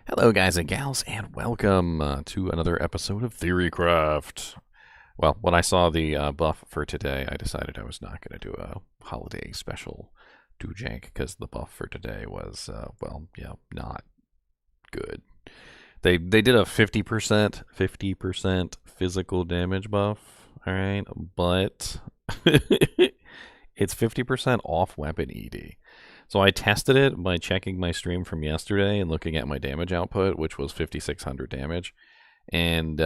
Hello, guys and gals, and welcome to another episode of Theorycraft. Well, when I saw the buff for today, I decided I was not going to do a holiday special dojank because the buff for today was, well, yeah, not good. They did a 50% physical damage buff, all right, but it's 50% off weapon ED. So I tested it by checking my stream from yesterday and looking at my damage output, which was 5,600 damage. And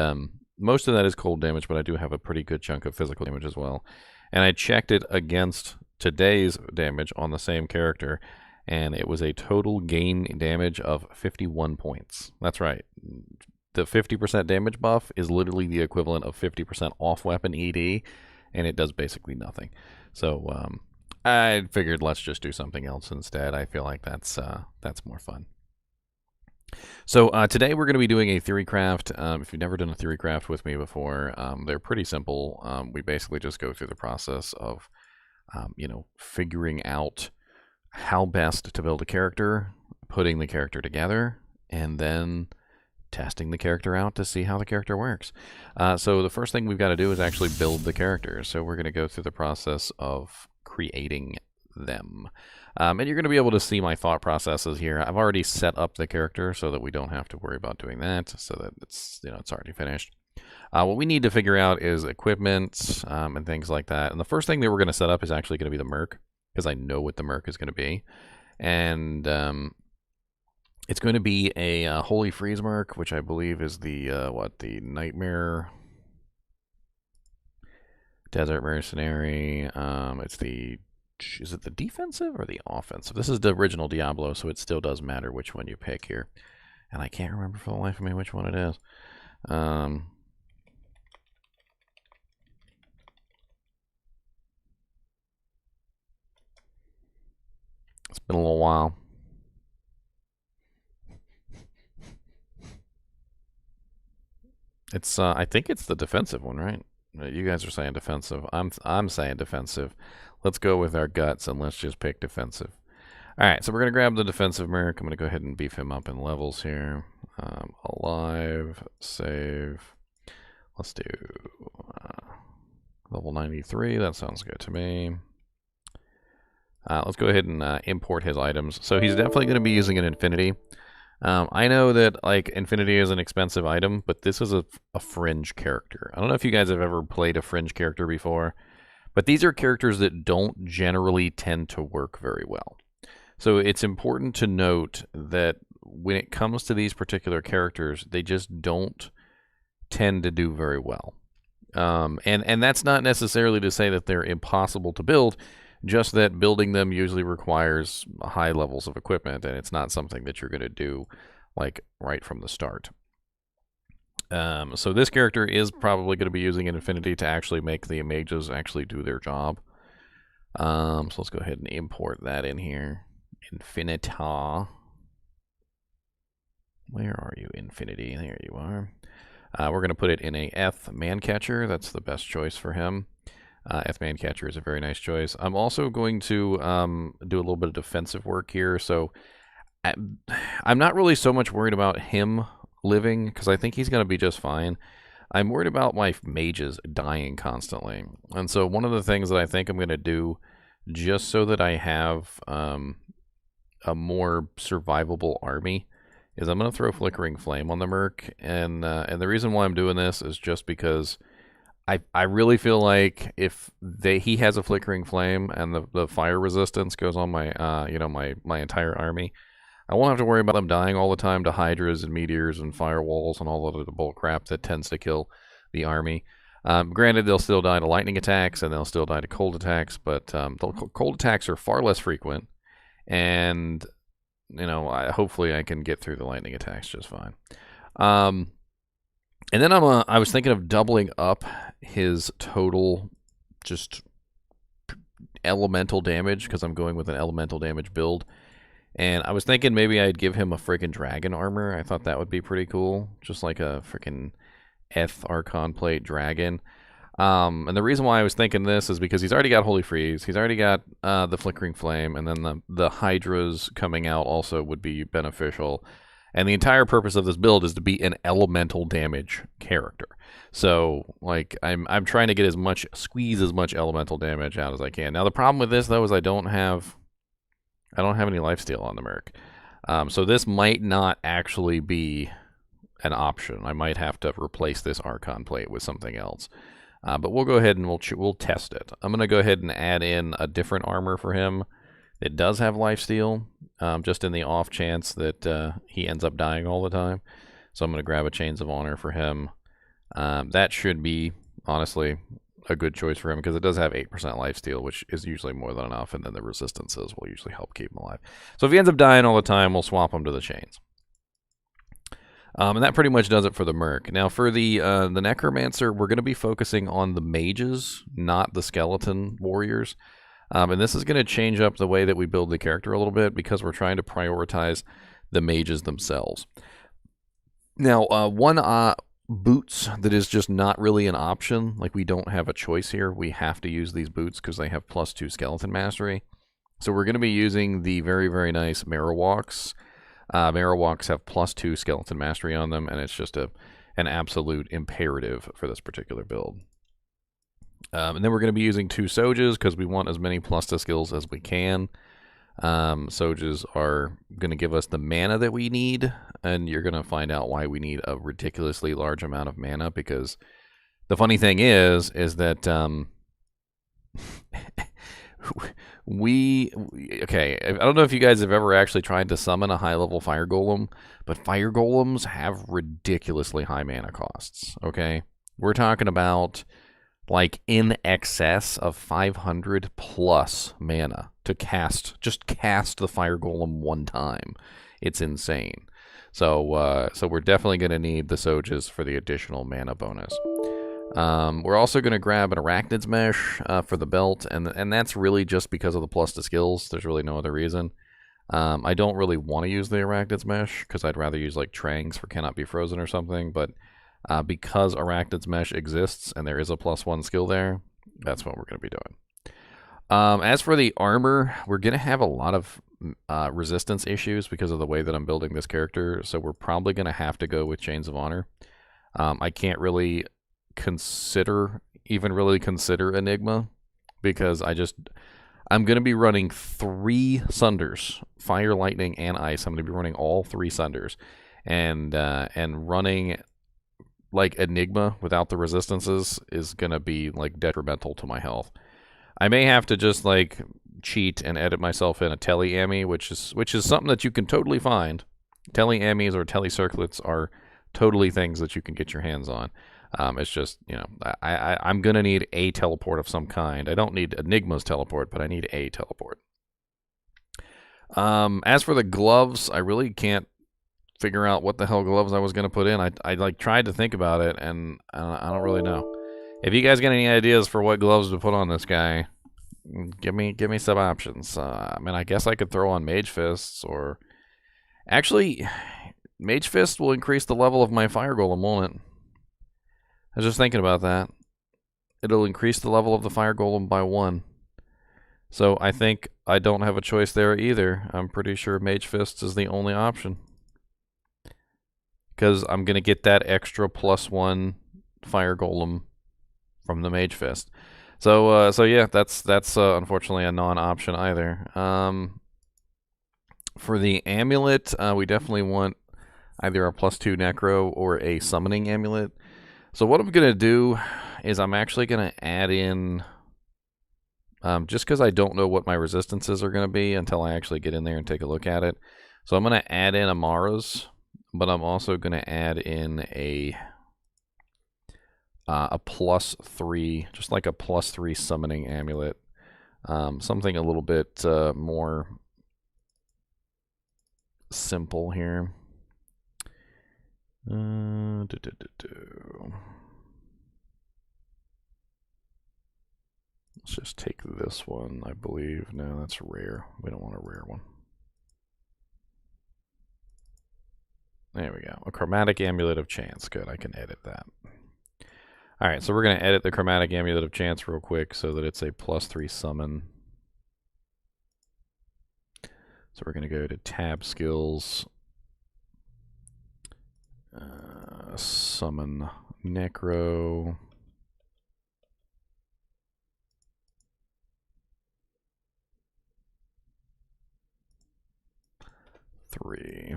most of that is cold damage, but I do have a pretty good chunk of physical damage as well. And I checked it against today's damage on the same character, and it was a total gain damage of 51 points. That's right. The 50% damage buff is literally the equivalent of 50% off weapon ED, and it does basically nothing. So I figured let's just do something else instead. I feel like that's more fun. So today we're going to be doing a Theorycraft. If you've never done a Theorycraft with me before, they're pretty simple. We basically just go through the process of, figuring out how best to build a character, putting the character together, and then testing the character out to see how the character works. So the first thing we've got to do is actually build the character. So we're going to go through the process of creating them. And you're going to be able to see my thought processes here. I've already set up the character so that we don't have to worry about doing that, so that it's already finished. What we need to figure out is equipment and things like that. And the first thing that we're going to set up is actually going to be the merc, because I know what the merc is going to be. And it's going to be a Holy Freeze merc, which I believe is the the Nightmare Desert Mercenary. Is it the defensive or the offensive? This is the original Diablo, so it still does matter which one you pick here. And I can't remember for the life of me which one it is. It's been a little while. It's I think it's the defensive one, right? You guys are saying defensive. I'm saying defensive. Let's go with our guts and let's just pick defensive. All right, so we're gonna grab the defensive merc. I'm gonna go ahead and beef him up in levels here. Alive, save. Let's do level 93. That sounds good to me. Let's go ahead and import his items. So he's definitely going to be using an infinity. I know that like infinity is an expensive item, but this is a fringe character. I don't know if you guys have ever played a fringe character before, but these are characters that don't generally tend to work very well. So it's important to note that when it comes to these particular characters, they just don't tend to do very well. And that's not necessarily to say that they're impossible to build, just that building them usually requires high levels of equipment, and it's not something that you're going to do like right from the start. So this character is probably going to be using an infinity to actually make the mages actually do their job. So let's go ahead and import that in here. Infinita. Where are you, Infinity? There you are. We're going to put it in a Eth Mancatcher. That's the best choice for him. Eth Mancatcher is a very nice choice. I'm also going to do a little bit of defensive work here. So I'm not really so much worried about him living, because I think he's going to be just fine. I'm worried about my mages dying constantly. And so one of the things that I think I'm going to do, just so that I have a more survivable army, is I'm going to throw Flickering Flame on the merc. And the reason why I'm doing this is just because I really feel like if he has a Flickering Flame and the fire resistance goes on my my entire army, I won't have to worry about them dying all the time to hydras and meteors and firewalls and all of the bull crap that tends to kill the army. Granted, they'll still die to lightning attacks and they'll still die to cold attacks, but the cold attacks are far less frequent, and hopefully I can get through the lightning attacks just fine. And then I was thinking of doubling up his total just elemental damage, because I'm going with an elemental damage build. And I was thinking maybe I'd give him a freaking dragon armor. I thought that would be pretty cool. Just like a freaking Eth Archon Plate dragon. And the reason why I was thinking this is because he's already got Holy Freeze. He's already got the Flickering Flame. And then the Hydras coming out also would be beneficial. And the entire purpose of this build is to be an elemental damage character. So, like, I'm trying to get squeeze as much elemental damage out as I can. Now, the problem with this though is I don't have any lifesteal on the Merc. So this might not actually be an option. I might have to replace this Archon plate with something else. But we'll go ahead and we'll test it. I'm going to go ahead and add in a different armor for him. It does have lifesteal, just in the off chance that he ends up dying all the time. So I'm going to grab a Chains of Honor for him. That should be, honestly, a good choice for him because it does have 8% lifesteal, which is usually more than enough, and then the resistances will usually help keep him alive. So if he ends up dying all the time, we'll swap him to the Chains. And that pretty much does it for the Merc. Now for the Necromancer, we're going to be focusing on the mages, not the skeleton warriors. And this is going to change up the way that we build the character a little bit because we're trying to prioritize the mages themselves. Now, one boots that is just not really an option, like we don't have a choice here. We have to use these boots because they have +2 skeleton mastery. So we're going to be using the very, very nice Marowaks. Marowaks have +2 skeleton mastery on them, and it's just an absolute imperative for this particular build. And then we're going to be using 2 Sojas because we want as many +2 skills as we can. Sojas are going to give us the mana that we need, and you're going to find out why we need a ridiculously large amount of mana, because the funny thing is that okay, I don't know if you guys have ever actually tried to summon a high-level fire golem, but fire golems have ridiculously high mana costs, okay? We're talking about like in excess of 500 plus mana to just cast the fire golem one time. It's insane. So we're definitely going to need the Sojas for the additional mana bonus. We're also going to grab an Arachnid's Mesh for the belt, and that's really just because of the +2 skills. There's really no other reason. I don't really want to use the Arachnid's Mesh because I'd rather use like Trangs for Cannot Be Frozen or something, but because Arachnid's Mesh exists and there is a +1 skill there, that's what we're going to be doing. As for the armor, we're going to have a lot of resistance issues because of the way that I'm building this character, so we're probably going to have to go with Chains of Honor. I can't really consider Enigma because I'm going to be running 3 Sunders, Fire, Lightning, and Ice. I'm going to be running all 3 Sunders, and running like Enigma without the resistances is going to be like detrimental to my health. I may have to just like cheat and edit myself in a Tele-Ami, which is something that you can totally find. Tele-Amis or Tele-Circlets are totally things that you can get your hands on. It's just, you know, I'm going to need a teleport of some kind. I don't need Enigma's teleport, but I need a teleport. As for the gloves, I really can't figure out what the hell gloves I was going to put in. I like tried to think about it, and I don't really know. If you guys got any ideas for what gloves to put on this guy, give me some options. I mean, I guess I could throw on Mage Fists, or actually, Mage Fist will increase the level of my Fire Golem, won't it? I was just thinking about that. It'll increase the level of the Fire Golem by 1. So I think I don't have a choice there either. I'm pretty sure Mage Fists is the only option, because I'm going to get that extra +1 Fire Golem from the Mage Fist. So yeah, that's unfortunately a non-option either. For the amulet, we definitely want either a +2 Necro or a Summoning Amulet. So what I'm going to do is I'm actually going to add in, just because I don't know what my resistances are going to be until I actually get in there and take a look at it. So I'm going to add in Amara's, but I'm also going to add in a +3, just like a +3 Summoning Amulet. Something a little bit more simple here. Let's just take this one, I believe. No, that's rare. We don't want a rare one. There we go. A Chromatic Amulet of Chance. Good, I can edit that. Alright, so we're going to edit the Chromatic Amulet of Chance real quick so that it's a +3 summon. So we're going to go to Tab Skills, Summon Necro. Three.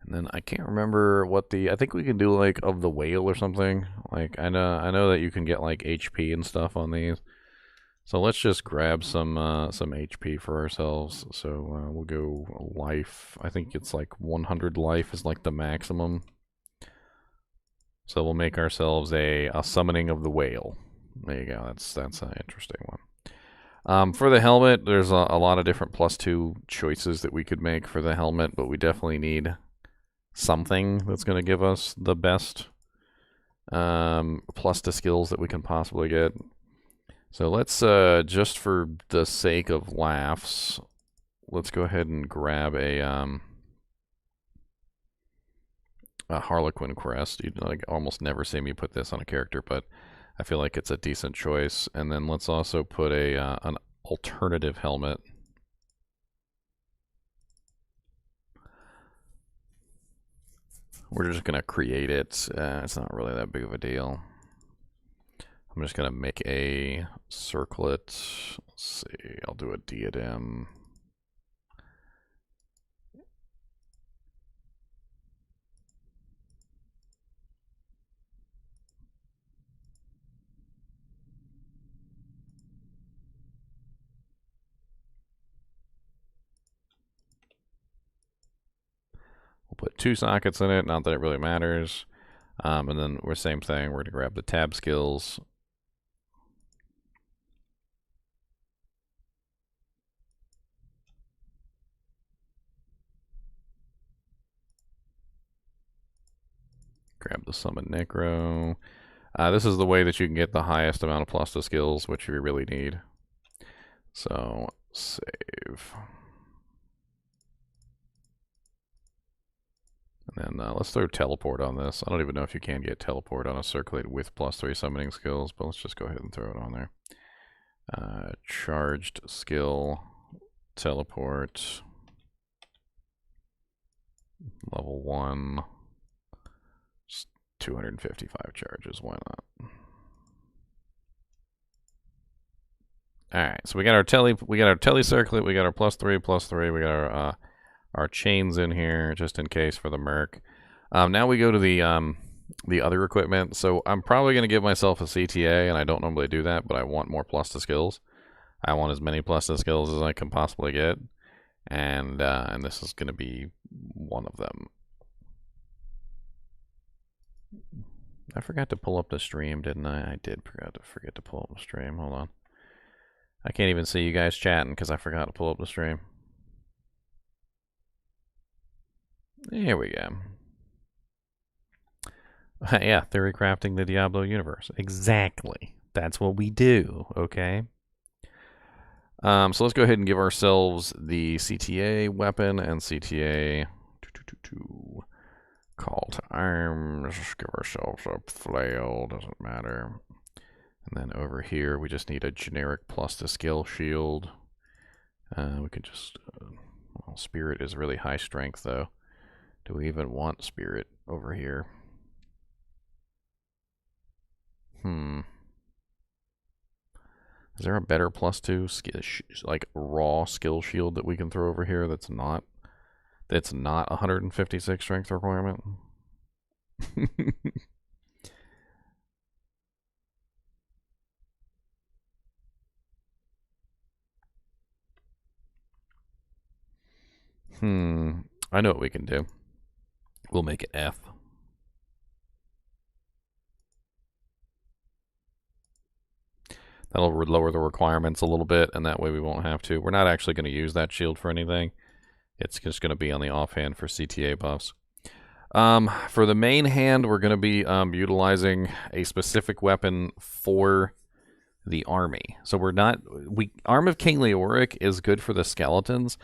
And then I can't remember what I think we can do like of the whale or something. Like I know that you can get like HP and stuff on these. So let's just grab some HP for ourselves. So we'll go life. I think it's like 100 life is like the maximum. So we'll make ourselves a summoning of the whale. There you go. That's an interesting one. For the helmet, there's a lot of different +2 choices that we could make for the helmet, but we definitely need something that's going to give us the best plus to skills that we can possibly get. So let's, just for the sake of laughs, let's go ahead and grab a Harlequin crest. You'd like almost never see me put this on a character, but I feel like it's a decent choice. And then let's also put an alternative helmet. We're just going to create it. It's not really that big of a deal. I'm just going to make a circlet. Let's see. I'll do a diadem. We'll put 2 sockets in it. Not that it really matters. And then we're same thing. We're going to grab the tab skills. Grab the summon Necro. This is the way that you can get the highest amount of plus to skills, which you really need. So, save. And then let's throw teleport on this. I don't even know if you can get teleport on a circlate with +3 summoning skills, but let's just go ahead and throw it on there. Charged skill, teleport, level 1, just 255 charges, why not? Alright, so we got our tele circlet, we got our +3, we got our chains in here, just in case for the merc. Now we go to the other equipment. So I'm probably going to give myself a CTA, and I don't normally do that, but I want more plus to skills. I want as many plus to skills as I can possibly get, and this is going to be one of them. I forgot to pull up the stream, didn't I? I did forget to pull up the stream. Hold on. I can't even see you guys chatting because I forgot to pull up the stream. Here we go. Yeah, Theorycrafting the Diablo universe. Exactly. That's what we do, okay? So let's go ahead and give ourselves the CTA weapon and CTA call to arms. Give ourselves a flail, doesn't matter. And then over here, we just need a generic plus to skill shield. We could just, well, spirit is really high strength though. Do we even want spirit over here? Is there a better +2 like raw skill shield that we can throw over here that's not 156 strength requirement? I know what we can do. We'll make it F. That'll lower the requirements a little bit, and that way we won't have to. We're not actually going to use that shield for anything. It's just going to be on the offhand for CTA buffs. For the main hand, we're going to be utilizing a specific weapon for the army. So Arm of King Leoric is good for the skeletons,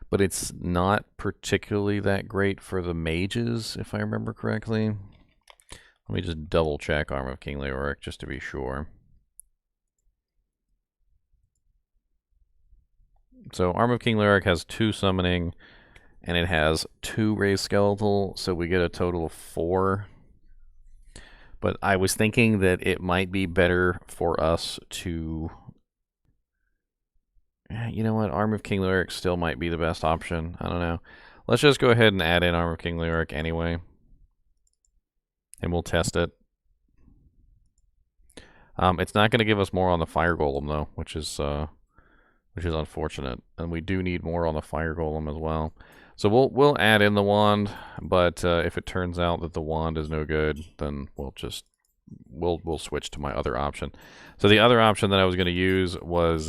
but it's not particularly that great for the mages, if I remember correctly. Let me just double check Arm of King Leoric just to be sure. So Arm of King Lyric has 2 summoning, and it has 2 raised skeletal, so we get a total of 4. But I was thinking that it might be better for us to... You know what? Arm of King Lyric still might be the best option. I don't know. Let's just go ahead and add in Arm of King Lyric anyway. And we'll test it. It's not going to give us more on the Fire Golem, though, which is unfortunate. And we do need more on the Fire Golem as well. So we'll add in the wand, but if it turns out that the wand is no good, then we'll switch to my other option. So the other option that I was going to use was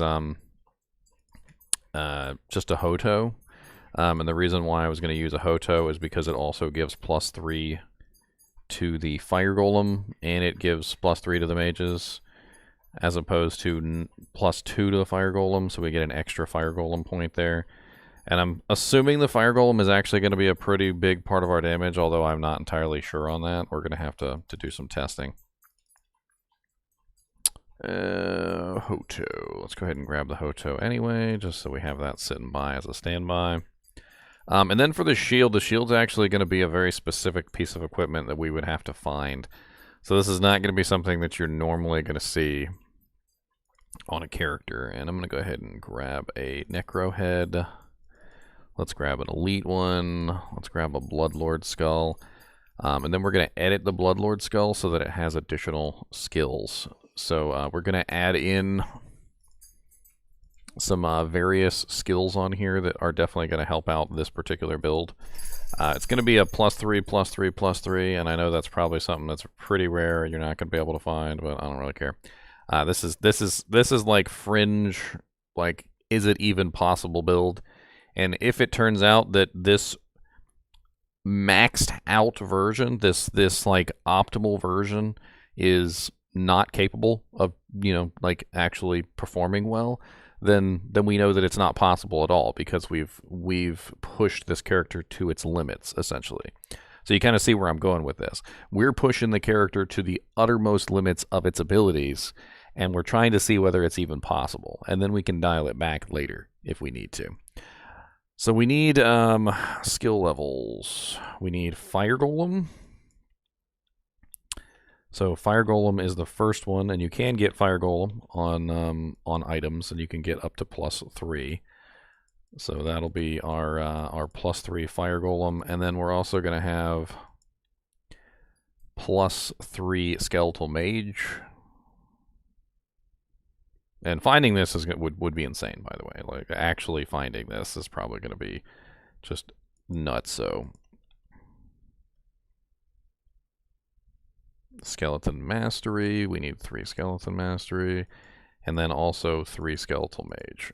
just a Hoto. And the reason why I was going to use a Hoto is because it also gives +3 to the Fire Golem, and it gives +3 to the mages, as opposed to +2 to the Fire Golem, so we get an extra Fire Golem point there. And I'm assuming the Fire Golem is actually going to be a pretty big part of our damage, although I'm not entirely sure on that. We're going to have to do some testing. Hoto. Let's go ahead and grab the Hoto anyway, just so we have that sitting by as a standby. And then for the shield's actually going to be a very specific piece of equipment that we would have to find. So this is not going to be something that you're normally going to see on a character. And I'm going to go ahead and grab a Necro head. Let's grab an elite one. Let's grab a Bloodlord skull. And then we're going to edit the Bloodlord skull so that it has additional skills. So we're going to add in some various skills on here that are definitely going to help out this particular build. It's going to be a +3, +3, +3, and I know that's probably something that's pretty rare and you're not going to be able to find, but I don't really care. This is like fringe, like, is it even possible build? And if it turns out that this maxed out version, this like optimal version, is not capable of, you know, like actually performing well, then we know that it's not possible at all, because we've pushed this character to its limits, essentially. So you kind of see where I'm going with this. We're pushing the character to the uttermost limits of its abilities, and we're trying to see whether it's even possible. And then we can dial it back later if we need to. So we need skill levels. We need Fire Golem. So Fire Golem is the first one, and you can get Fire Golem on items, and you can get up to +3. So that'll be our +3 Fire Golem, and then we're also going to have +3 Skeletal Mage. And finding this would be insane, by the way. Like, actually finding this is probably going to be just nuts. So Skeleton Mastery, we need 3 Skeleton Mastery, and then also 3 Skeletal Mage.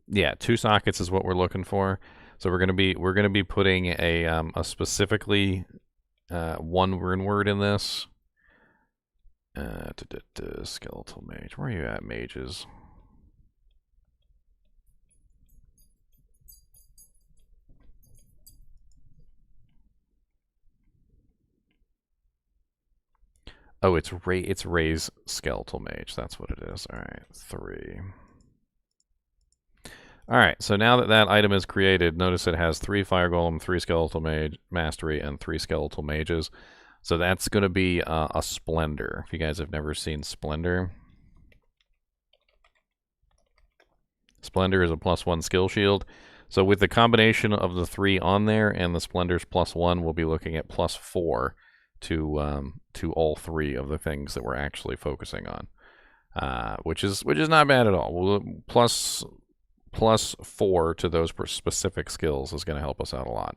Yeah, 2 sockets is what we're looking for. So we're gonna be putting a specifically 1 rune word in this. Skeletal Mage, where are you at, mages? Oh, it's raise Skeletal Mage. That's what it is. All right, 3. All right, so now that that item is created, notice it has 3 Fire Golem, 3 Skeletal Mage Mastery, and 3 Skeletal Mages. So that's going to be a Splendor. If you guys have never seen Splendor, Splendor is a +1 skill shield. So with the combination of the 3 on there and the Splendor's +1, we'll be looking at +4 to all 3 of the things that we're actually focusing on, which is not bad at all. We'll +4 to those specific skills is going to help us out a lot.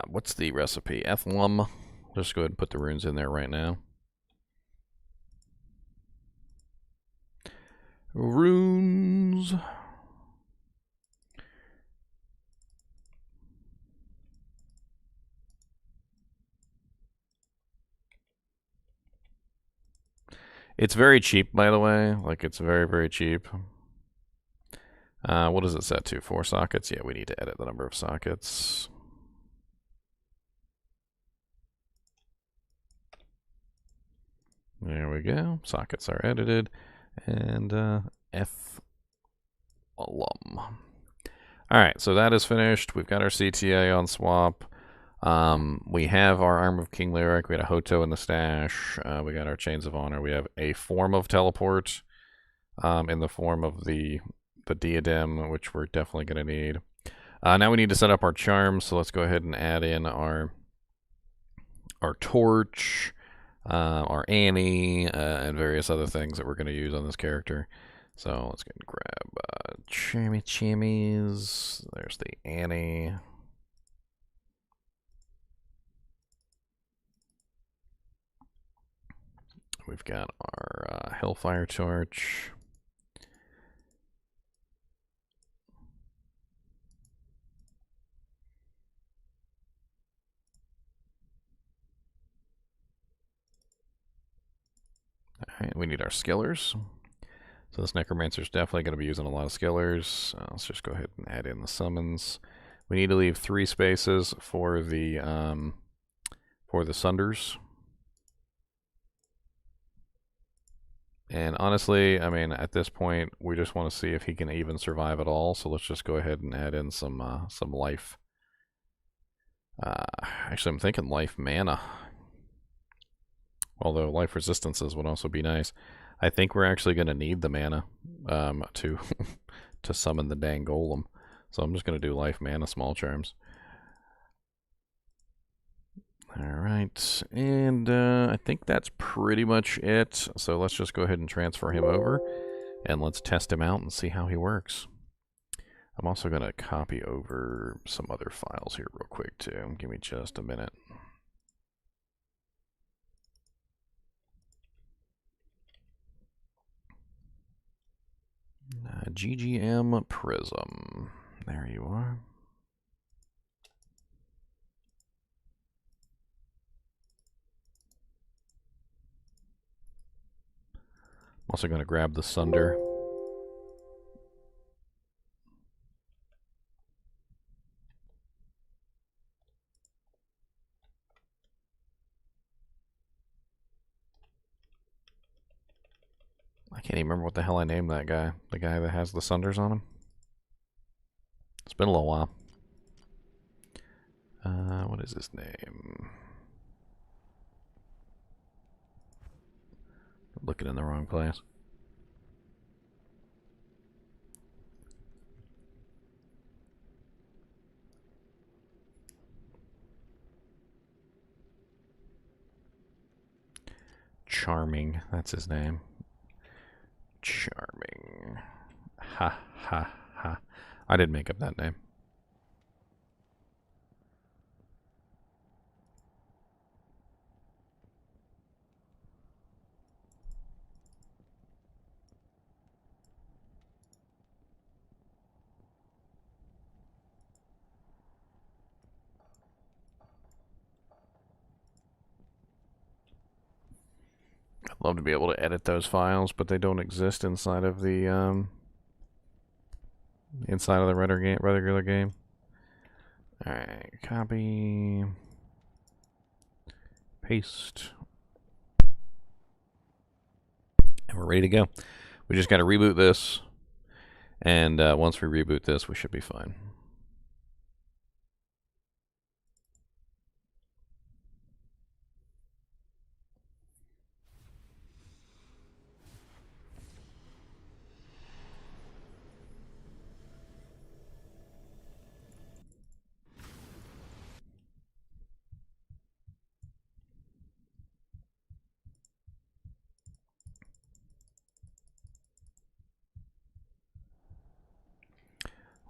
What's the recipe? Ethlum. Just go ahead and put the runes in there right now. Runes. It's very cheap, by the way. Like, it's very, very cheap. What does it set to? 4 sockets? Yeah, we need to edit the number of sockets. There we go. Sockets are edited. And F alum. Alright, so that is finished. We've got our CTA on swap. We have our Arm of King Lyric. We had a Hoto in the stash. We got our Chains of Honor. We have a form of teleport in the form of the diadem, which we're definitely going to need. Now we need to set up our charms, so let's go ahead and add in our torch, our Annie, and various other things that we're going to use on this character. So let's get grab chimmies. There's the Annie. We've got our Hellfire Torch. Alright, we need our skillers. So this Necromancer is definitely going to be using a lot of skillers. Let's just go ahead and add in the summons. We need to leave 3 spaces for the Sunders. And honestly, I mean, at this point, we just want to see if he can even survive at all. So let's just go ahead and add in some life. Actually, I'm thinking life mana. Although life resistances would also be nice. I think we're actually going to need the mana to to summon the dang golem. So I'm just going to do life mana small charms. Alright, and I think that's pretty much it. So let's just go ahead and transfer him over, and let's test him out and see how he works. I'm also going to copy over some other files here real quick too. Give me just a minute. GGM Prism. There you are. I'm also going to grab the Sunder. I can't even remember what the hell I named that guy. The guy that has the Sunders on him. It's been a little while. What is his name? Looking in the wrong place. Charming, that's his name. Charming. Ha ha ha. I didn't make up that name. I'd love to be able to edit those files, but they don't exist inside of the regular game. Alright, copy, paste, and we're ready to go. We just got to reboot this, and once we reboot this, we should be fine.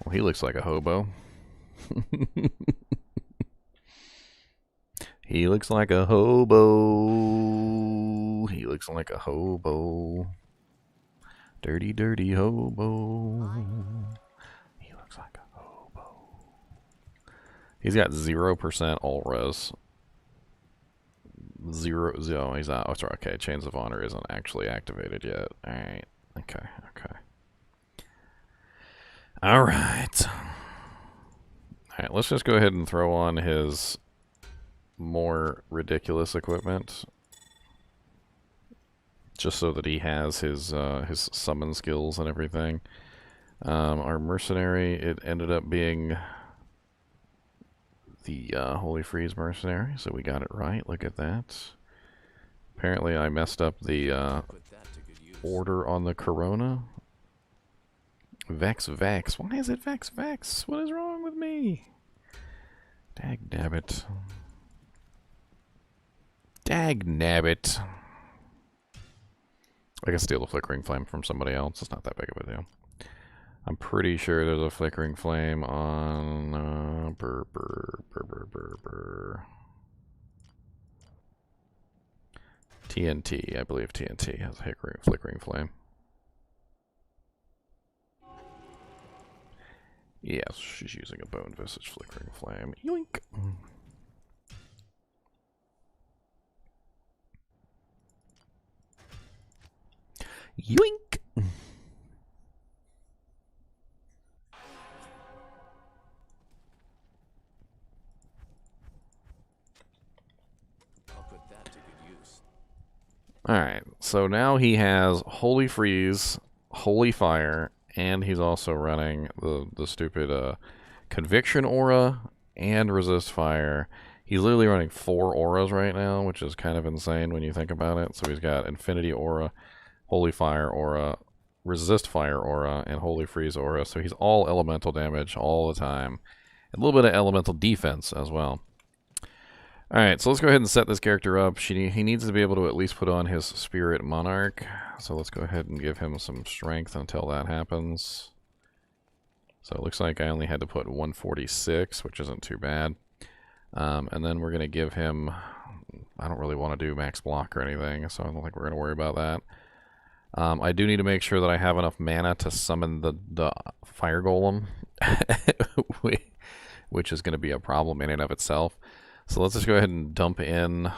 Well, he looks like a hobo. He looks like a hobo. He looks like a hobo. Dirty, dirty hobo. He looks like a hobo. He's got 0% all res. Zero, he's out. Oh, sorry, okay, Chains of Honor isn't actually activated yet. Alright, okay. Alright. Alright, let's just go ahead and throw on his more ridiculous equipment. just so that he has his summon skills and everything. Our Mercenary, it ended up being the Holy Freeze Mercenary, so we got it right. Look at that. Apparently I messed up the order on the Corona. Vex Vex. Why is it Vex Vex? What is wrong with me? Dag nabbit. Dag nabbit. I can steal the Flickering Flame from somebody else. It's not that big of a deal. I'm pretty sure there's a Flickering Flame on... TNT. I believe TNT has a Flickering Flame. Yes, she's using a Bone Visage Flickering Flame. Yoink! Yoink! Alright, so now he has Holy Freeze, Holy Fire, and he's also running the stupid Conviction Aura and Resist Fire. He's literally running 4 auras right now, which is kind of insane when you think about it. So he's got Infinity Aura, Holy Fire Aura, Resist Fire Aura, and Holy Freeze Aura. So he's all elemental damage all the time. And a little bit of elemental defense as well. Alright, so let's go ahead and set this character up. He needs to be able to at least put on his Spirit Monarch. So let's go ahead and give him some strength until that happens. So it looks like I only had to put 146, which isn't too bad. And then we're going to give him... I don't really want to do max block or anything, so I don't think we're going to worry about that. I do need to make sure that I have enough mana to summon the Fire Golem, which is going to be a problem in and of itself. So let's just go ahead and dump in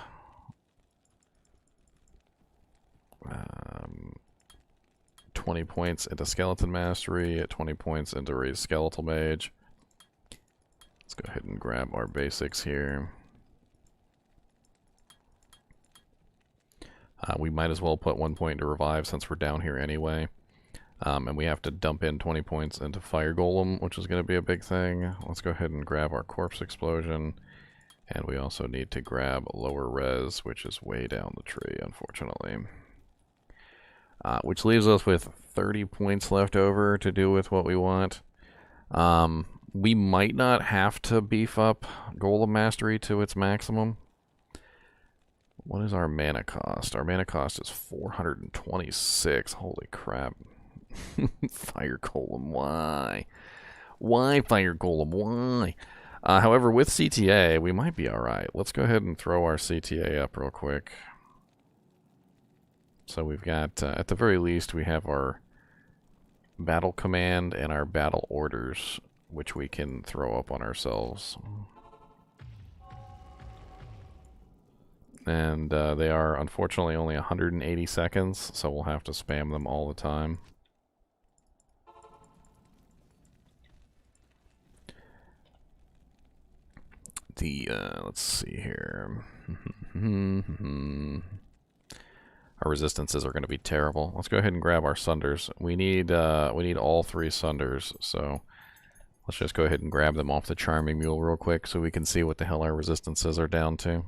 20 points into Skeleton Mastery, 20 points into Raised Skeletal Mage. Let's go ahead and grab our basics here. We might as well put 1 point into Revive since we're down here anyway. And we have to dump in 20 points into Fire Golem, which is going to be a big thing. Let's go ahead and grab our Corpse Explosion. And we also need to grab Lower Res, which is way down the tree, unfortunately. Which leaves us with 30 points left over to do with what we want. We might not have to beef up Golem Mastery to its maximum. What is our mana cost? Our mana cost is 426. Holy crap. Fire Golem, why? Why, Fire Golem, why? However, with CTA, we might be alright. Let's go ahead and throw our CTA up real quick. So we've got, at the very least, we have our battle command and our battle orders, which we can throw up on ourselves. And they are, unfortunately, only 180 seconds, so we'll have to spam them all the time. Let's see here. Our resistances are going to be terrible. Let's go ahead and grab our Sunders. We need all 3 Sunders, so let's just go ahead and grab them off the Charming Mule real quick so we can see what the hell our resistances are down to.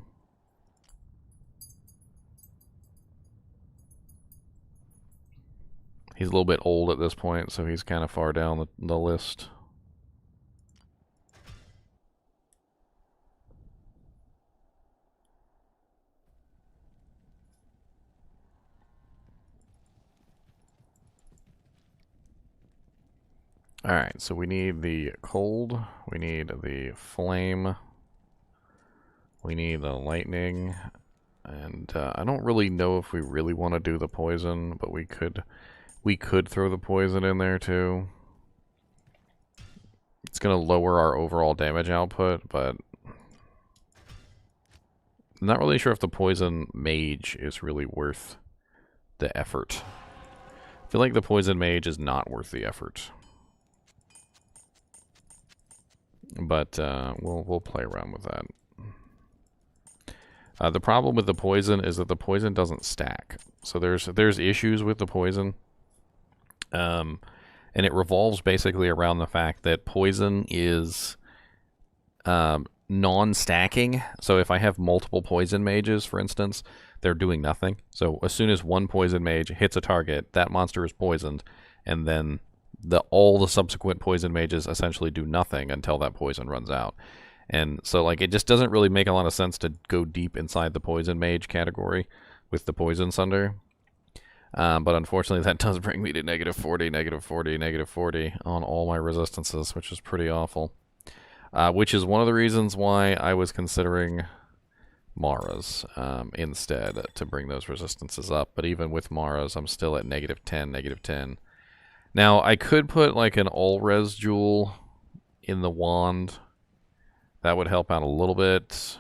He's a little bit old at this point, so he's kind of far down the list. Alright, so we need the cold, we need the flame, we need the lightning, and I don't really know if we really want to do the poison, but we could throw the poison in there too. It's going to lower our overall damage output, but I'm not really sure if the poison mage is really worth the effort. I feel like the poison mage is not worth the effort. But we'll play around with that. The problem with the poison is that the poison doesn't stack. So there's issues with the poison. And it revolves basically around the fact that poison is non-stacking. So if I have multiple poison mages, for instance, they're doing nothing. So as soon as one poison mage hits a target, that monster is poisoned, and then all the subsequent poison mages essentially do nothing until that poison runs out. And so, like, it just doesn't really make a lot of sense to go deep inside the poison mage category with the poison sunder. But unfortunately, that does bring me to -40, -40, -40 on all my resistances, which is pretty awful. Which is one of the reasons why I was considering Mara's instead to bring those resistances up. But even with Mara's, I'm still at -10, -10. Now, I could put like an all-res jewel in the wand. That would help out a little bit.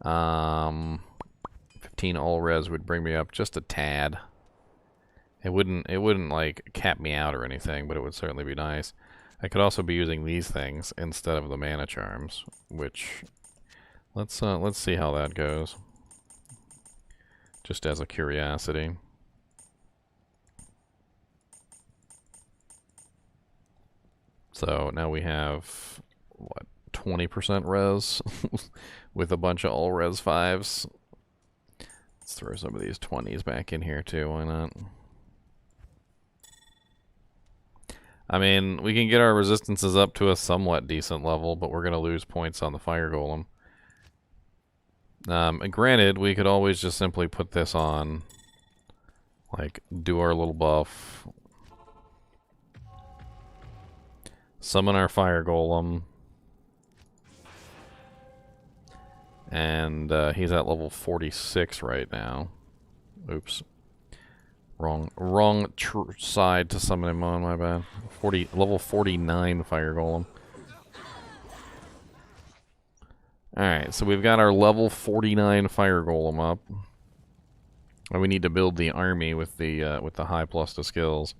15 all-res would bring me up just a tad. It wouldn't like cap me out or anything, but it would certainly be nice. I could also be using these things instead of the mana charms, which let's see how that goes. Just as a curiosity. So now we have what, 20% res with a bunch of all res 5s. Let's throw some of these 20s back in here too, why not? I mean, we can get our resistances up to a somewhat decent level, but we're going to lose points on the fire golem. And granted, we could always just simply put this on, like, do our little buff, summon our fire golem, and he's at level 46 right now. Oops. Wrong side to summon him on, my bad. Level 49 fire golem. Alright, so we've got our level 49 fire golem up. And we need to build the army with the high plus to skills.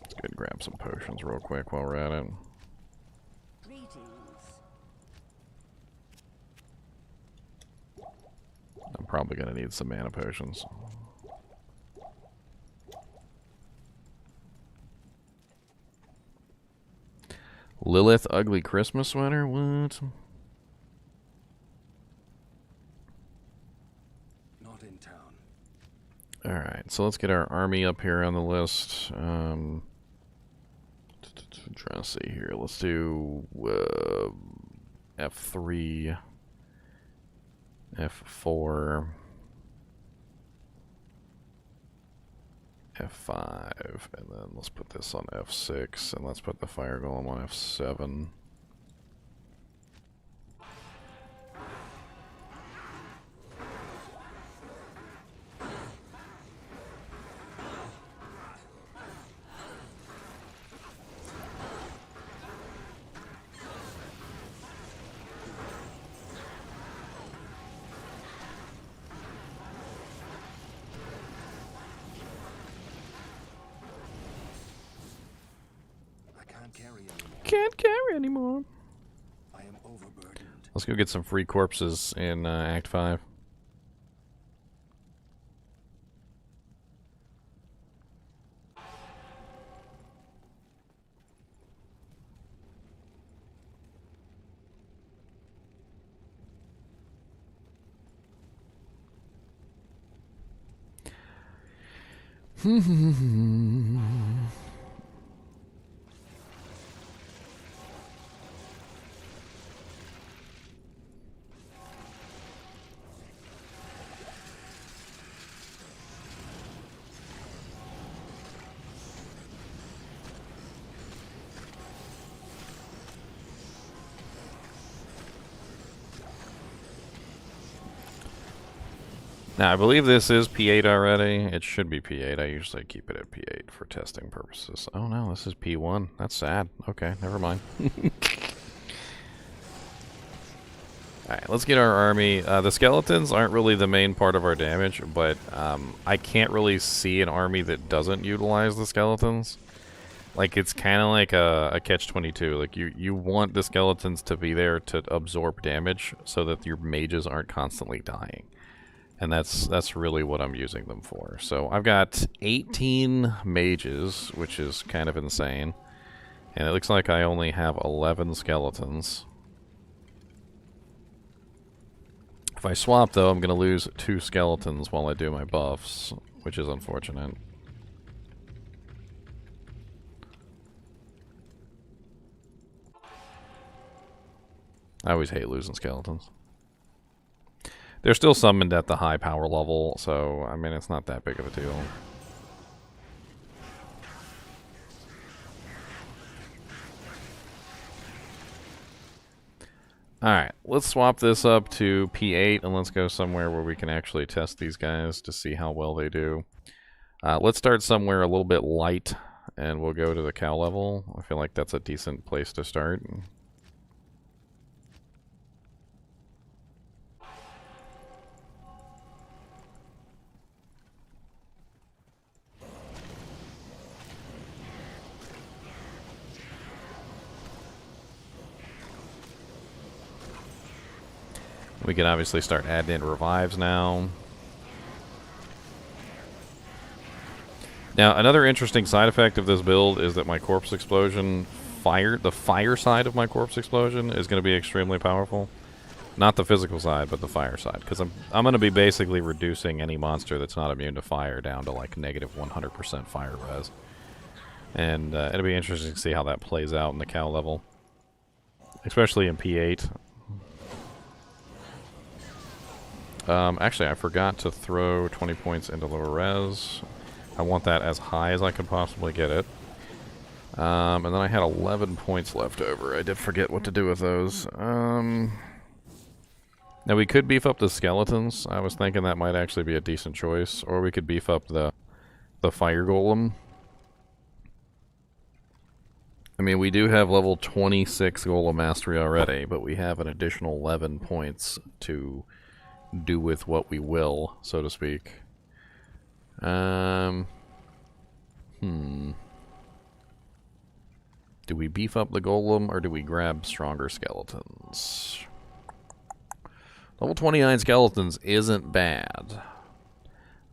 Let's go and grab some potions real quick while we're at it. I'm probably gonna need some mana potions. Lilith ugly Christmas sweater? What? Not in town. Alright, so let's get our army up here on the list. Trying to see here. Let's do F3, F4, F5, and then let's put this on F6, and let's put the fire golem on F7. Can't carry anymore. I am overburdened. Let's go get some free corpses in Act 5. Now, I believe this is P8 already. It should be P8. I usually keep it at P8 for testing purposes. Oh no, this is P1. That's sad. Okay, never mind. Alright, let's get our army. The skeletons aren't really the main part of our damage, but I can't really see an army that doesn't utilize the skeletons. Like, it's kind of like a catch-22. Like, you want the skeletons to be there to absorb damage so that your mages aren't constantly dying. And that's really what I'm using them for. So I've got 18 mages, which is kind of insane. And it looks like I only have 11 skeletons. If I swap, though, I'm going to lose 2 skeletons while I do my buffs, which is unfortunate. I always hate losing skeletons. They're still summoned at the high power level, so, I mean, it's not that big of a deal. Alright, let's swap this up to P8, and let's go somewhere where we can actually test these guys to see how well they do. Let's start somewhere a little bit light, and we'll go to the cow level. I feel like that's a decent place to start. We can obviously start adding in revives now. Now, another interesting side effect of this build is that my corpse explosion the fire side of my corpse explosion is going to be extremely powerful. Not the physical side, but the fire side. Because I'm going to be basically reducing any monster that's not immune to fire down to like negative 100% fire res. And it'll be interesting to see how that plays out in the cow level. Especially in P8. Actually, I forgot to throw 20 points into lower res. I want that as high as I could possibly get it. And then I had 11 points left over. I did forget what to do with those. Now, we could beef up the skeletons. I was thinking that might actually be a decent choice. Or we could beef up the fire golem. I mean, we do have level 26 golem mastery already, but we have an additional 11 points to do with what we will, so to speak. Do we beef up the golem, or do we grab stronger skeletons? Level 29 skeletons isn't bad,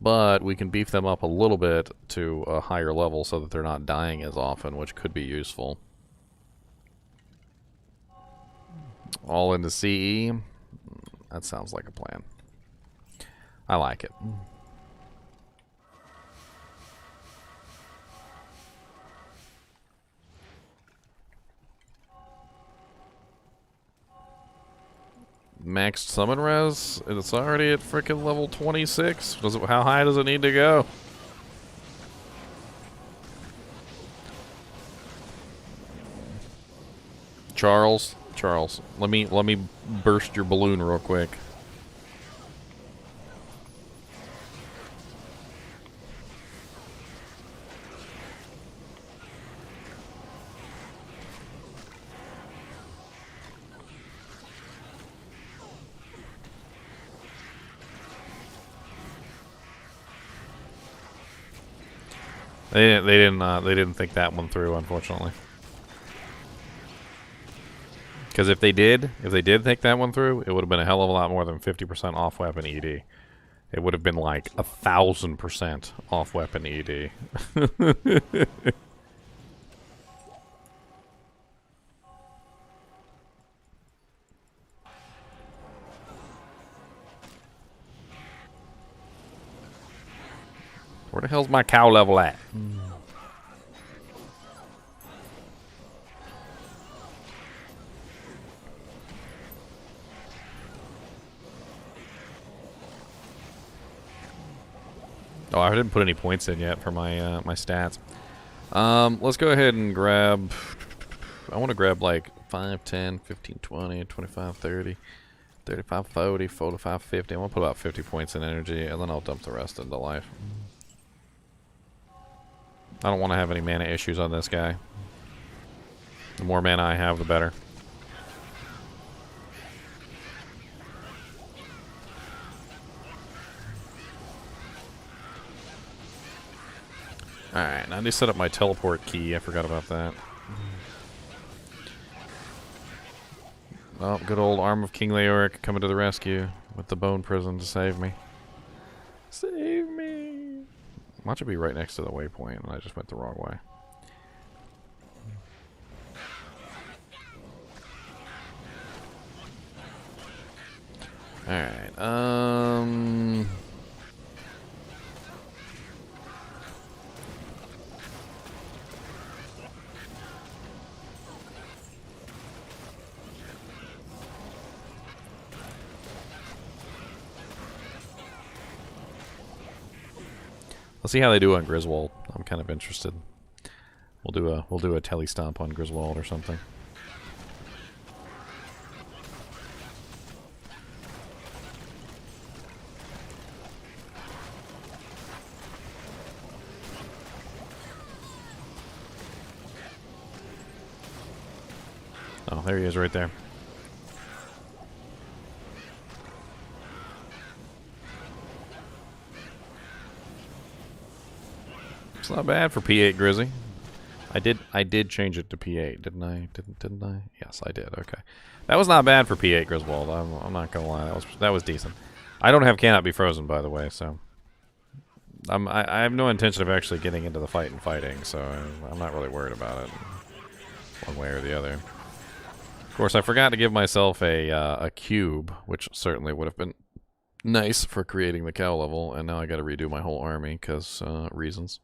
but we can beef them up a little bit to a higher level so that they're not dying as often, which could be useful. All into CE. That sounds like a plan. I like it. Maxed summon res? It's already at frickin' level 26. How high does it need to go? Charles, let me burst your balloon real quick. They didn't think that one through, unfortunately. Because if they did think that one through, it would have been a hell of a lot more than 50% off weapon ED. It would have been like 1,000% off weapon ED. Where the hell's my cow level at? Oh, I didn't put any points in yet for my my stats. Let's go ahead and grab... I want to grab like 5, 10, 15, 20, 25, 30, 35, 40, 45, 50. I want to put about 50 points in energy, and then I'll dump the rest into life. I don't want to have any mana issues on this guy. The more mana I have, the better. Alright, now I need to set up my teleport key. I forgot about that. Oh, good old Arm of King Leoric coming to the rescue with the bone prison to save me. Save me! Watch it be right next to the waypoint, and I just went the wrong way. Alright, let's see how they do on Griswold. I'm kind of interested. We'll do a telly stomp on Griswold or something. Oh, there he is right there. It's not bad for P8 Grizzy. I did change it to P8, didn't I? Didn't I? Yes, I did. Okay. That was not bad for P8 Griswold. I'm not gonna lie. That was decent. I don't have Cannot Be Frozen, by the way, so I have no intention of actually getting into the fight and fighting, so I'm not really worried about it one way or the other. Of course, I forgot to give myself a cube, which certainly would have been nice for creating the cow level, and now I got to redo my whole army because reasons.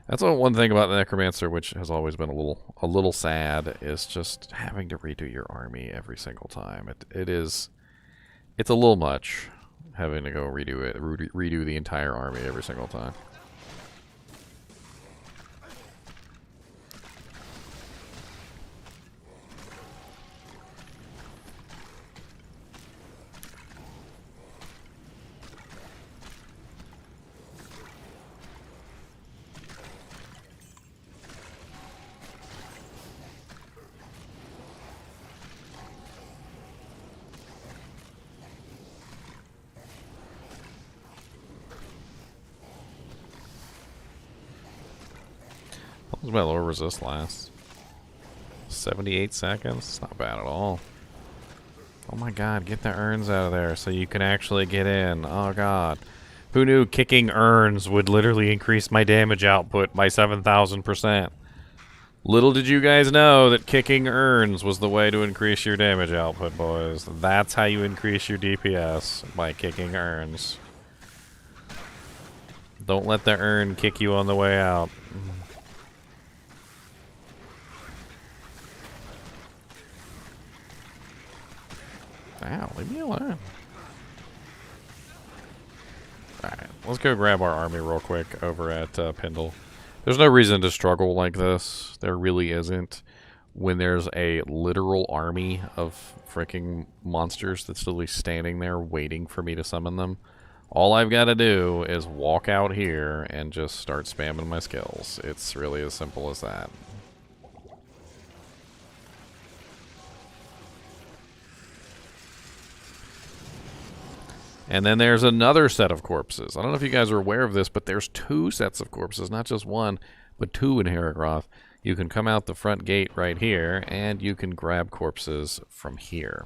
That's one thing about the Necromancer, which has always been a little sad, is just having to redo your army every single time. It's a little much having to go redo the entire army every single time. What does my lower resist last? 78 seconds? It's not bad at all. Oh my god, get the urns out of there so you can actually get in. Oh god. Who knew kicking urns would literally increase my damage output by 7,000%? Little did you guys know that kicking urns was the way to increase your damage output, boys. That's how you increase your DPS, by kicking urns. Don't let the urn kick you on the way out. Ow, leave me alone. Alright, let's go grab our army real quick over at Pendle. There's no reason to struggle like this. There really isn't. When there's a literal army of freaking monsters that's literally standing there waiting for me to summon them, all I've got to do is walk out here and just start spamming my skills. It's really as simple as that. And then there's another set of corpses. I don't know if you guys are aware of this, but there's 2 sets of corpses, not just 1, but 2 in Theorycraft. You can come out the front gate right here, and you can grab corpses from here.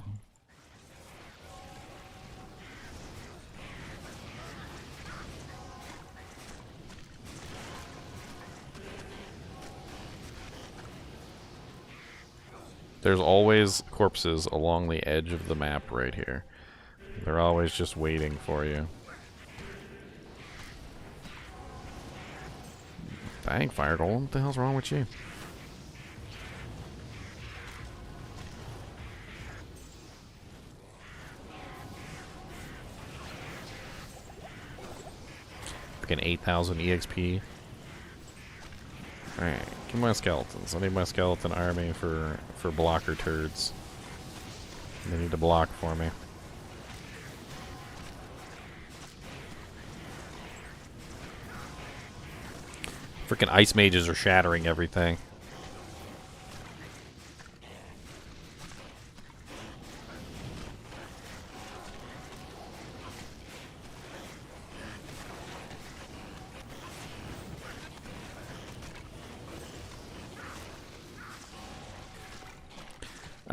There's always corpses along the edge of the map right here. They're always just waiting for you. Dang, Fire Golem, what the hell's wrong with you? Freaking 8,000 EXP. Alright, give me my skeletons. I need my skeleton army for blocker turds. They need to block for me. Freaking ice mages are shattering everything.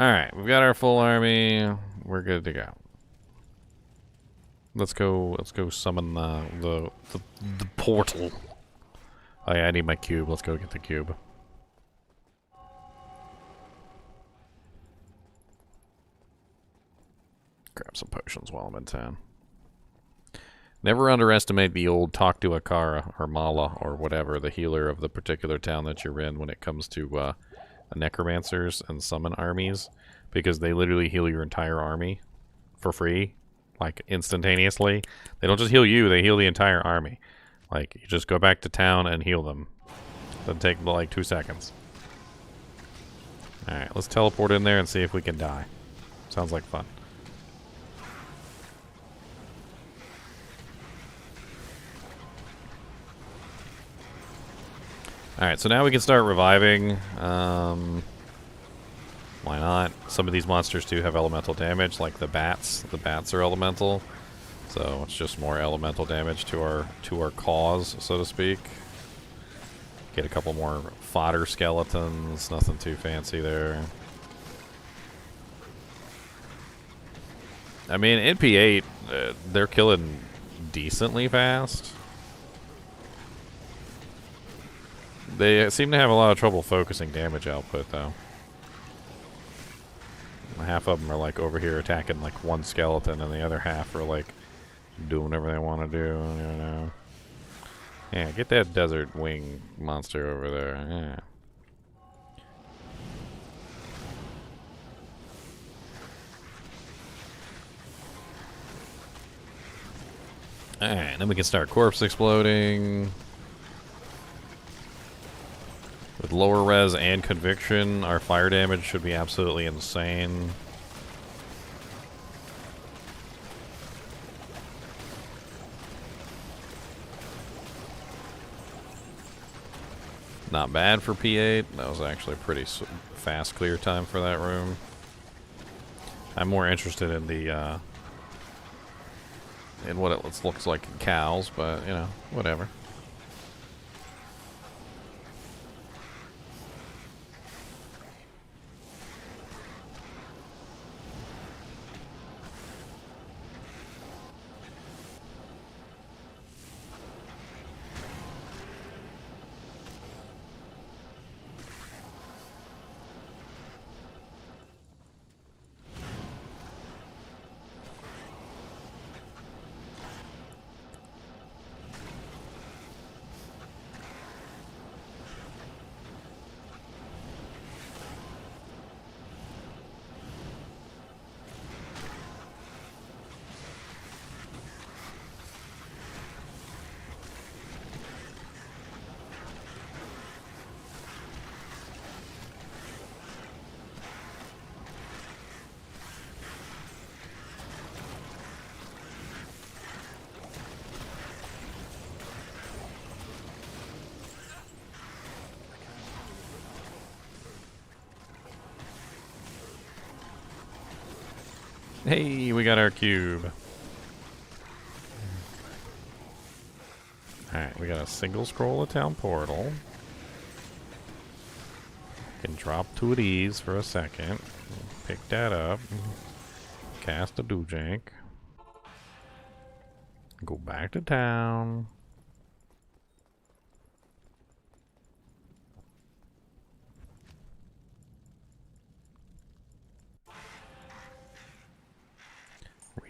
Alright, we've got our full army. We're good to go. Let's go summon the portal. Oh yeah, I need my cube. Let's go get the cube. Grab some potions while I'm in town. Never underestimate the old talk to Akara or Mala or whatever, the healer of the particular town that you're in when it comes to necromancers and summon armies, because they literally heal your entire army for free, like instantaneously. They don't just heal you, they heal the entire army. Like, you just go back to town and heal them. Doesn't take like 2 seconds. Alright, let's teleport in there and see if we can die. Sounds like fun. Alright, so now we can start reviving. Why not? Some of these monsters do have elemental damage, like the bats. The bats are elemental. So it's just more elemental damage to our cause, so to speak. Get a couple more fodder skeletons. Nothing too fancy there. I mean, NP8, they're killing decently fast. They seem to have a lot of trouble focusing damage output, though. Half of them are like over here attacking like one skeleton, and the other half are like doing whatever they want to do. You know. Yeah, get that desert wing monster over there. Yeah. Alright, then we can start corpse exploding. With lower res and conviction, our fire damage should be absolutely insane. Not bad for P8. That was actually a pretty fast clear time for that room. I'm more interested in the in what it looks like in cows, but you know, whatever. Hey, we got our cube. Alright, we got a single scroll of town portal. Can drop 2 of these for a second. Pick that up. Cast a doojank. Go back to town.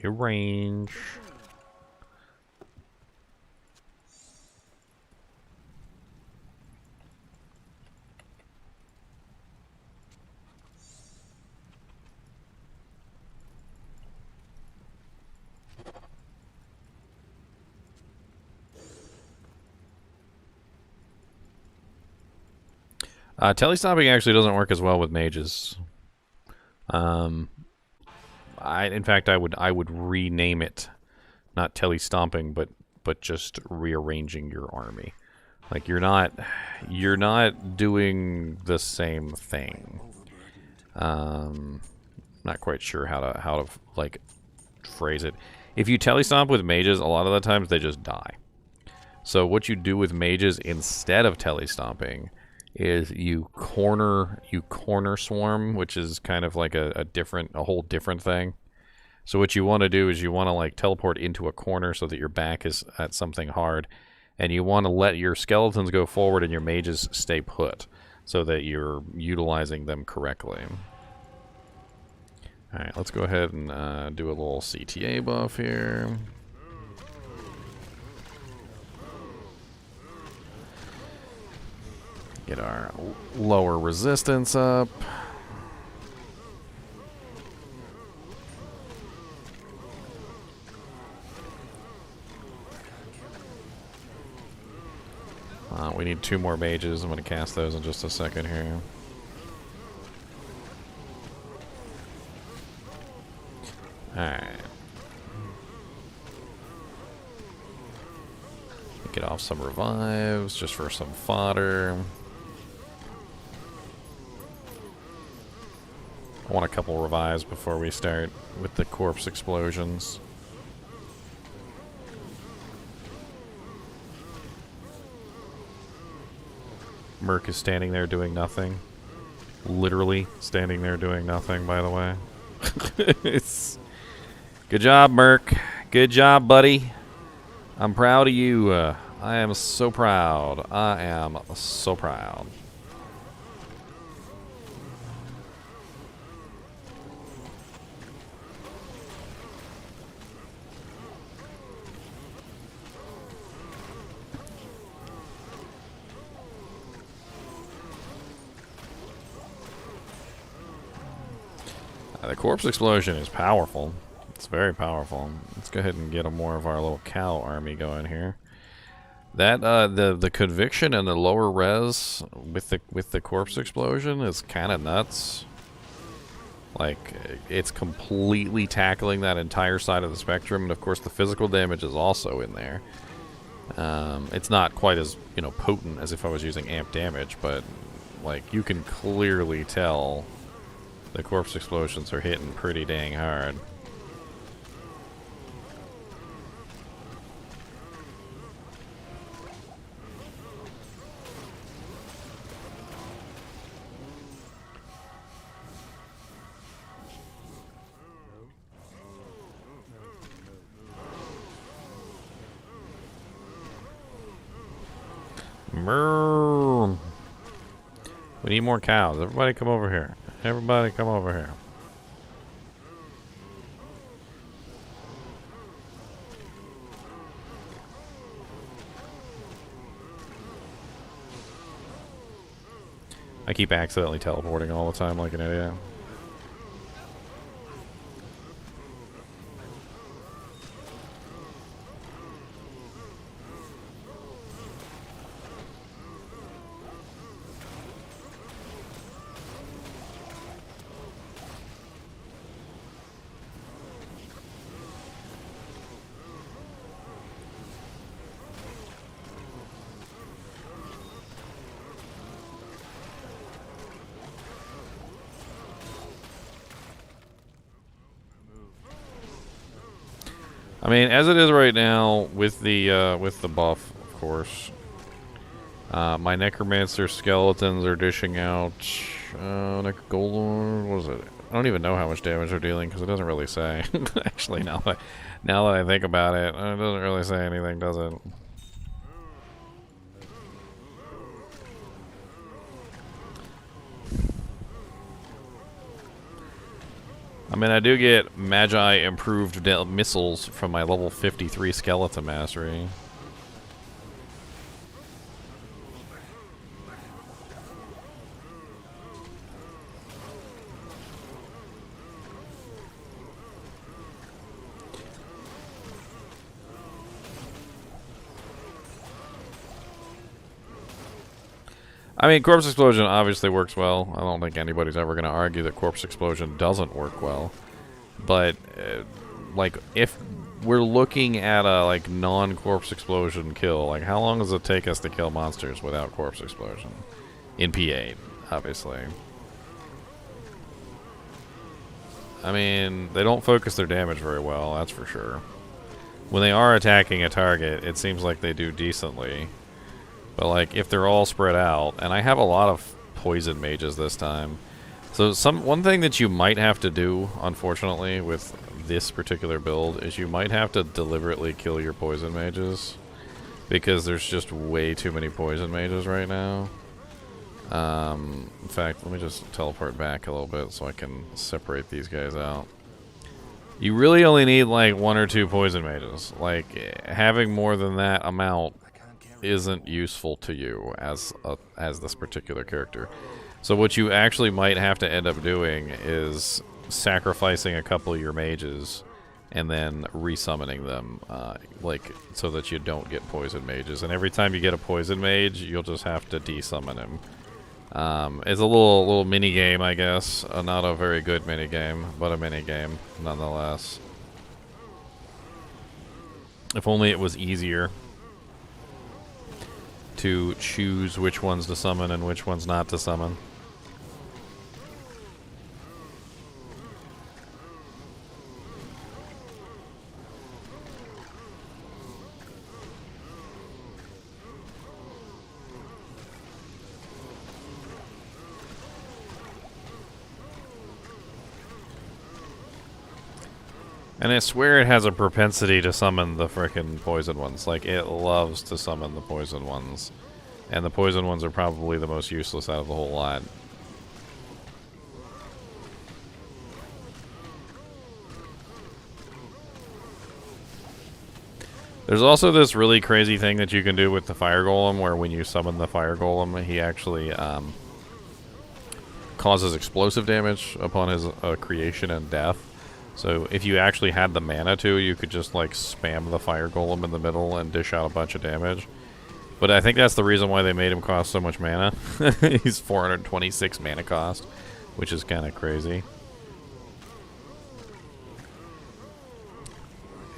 Rearrange. Telestopping actually doesn't work as well with mages. In fact, I would rename it, not telestomping, but just rearranging your army. Like you're not doing the same thing. Not quite sure how to like phrase it. If you telestomp with mages, a lot of the times they just die. So what you do with mages instead of telestomping is you corner swarm, which is kind of like a whole different thing. So what you want to do is you want to like teleport into a corner so that your back is at something hard, and you want to let your skeletons go forward and your mages stay put so that you're utilizing them correctly. Alright, let's go ahead and do a little CTA buff here. Get our lower resistance up. We need 2 more mages. I'm going to cast those in just a second here. Alright. Get off some revives just for some fodder. I want a couple revives before we start with the corpse explosions. Merc is standing there doing nothing. Literally standing there doing nothing, by the way. Good job, Merc. Good job, buddy. I'm proud of you. I am so proud. I am so proud. The corpse explosion is powerful. It's very powerful. Let's go ahead and get more of our little cow army going here. That the conviction and the lower res with the corpse explosion is kind of nuts. Like, it's completely tackling that entire side of the spectrum, and of course the physical damage is also in there. It's not quite as, you know, potent as if I was using amp damage, but like you can clearly tell the corpse explosions are hitting pretty dang hard. We need more cows. Everybody come over here. Everybody come over here. I keep accidentally teleporting all the time like an idiot. I mean, as it is right now, with the buff, of course, my Necromancer skeletons are dishing out. Gold, what is it? I don't even know how much damage they're dealing because it doesn't really say. Actually, now that I think about it, it doesn't really say anything, does it? I mean, I do get Magi improved missiles from my level 53 skeleton mastery. I mean, Corpse Explosion obviously works well. I don't think anybody's ever going to argue that Corpse Explosion doesn't work well. But, like, if we're looking at a, like, non-Corpse Explosion kill, like, how long does it take us to kill monsters without Corpse Explosion? In P8, obviously. I mean, they don't focus their damage very well, that's for sure. When they are attacking a target, it seems like they do decently. But like if they're all spread out, and I have a lot of poison mages this time. So one thing that you might have to do, unfortunately, with this particular build is you might have to deliberately kill your poison mages, because there's just way too many poison mages right now. In fact, let me just teleport back a little bit so I can separate these guys out. You really only need like 1 or 2 poison mages. Like having more than that amount isn't useful to you as this particular character. So what you actually might have to end up doing is sacrificing a couple of your mages and then resummoning them, like so that you don't get poison mages. And every time you get a poison mage, you'll just have to desummon him. It's a little mini game, I guess. Not a very good mini game, but a mini game nonetheless. If only it was easier to choose which ones to summon and which ones not to summon. And I swear it has a propensity to summon the frickin' poison ones. Like, it loves to summon the poison ones. And the poison ones are probably the most useless out of the whole lot. There's also this really crazy thing that you can do with the fire golem, where when you summon the fire golem, he actually causes explosive damage upon his creation and death. So if you actually had the mana to, you could just like spam the fire golem in the middle and dish out a bunch of damage. But I think that's the reason why they made him cost so much mana. He's 426 mana cost, which is kind of crazy.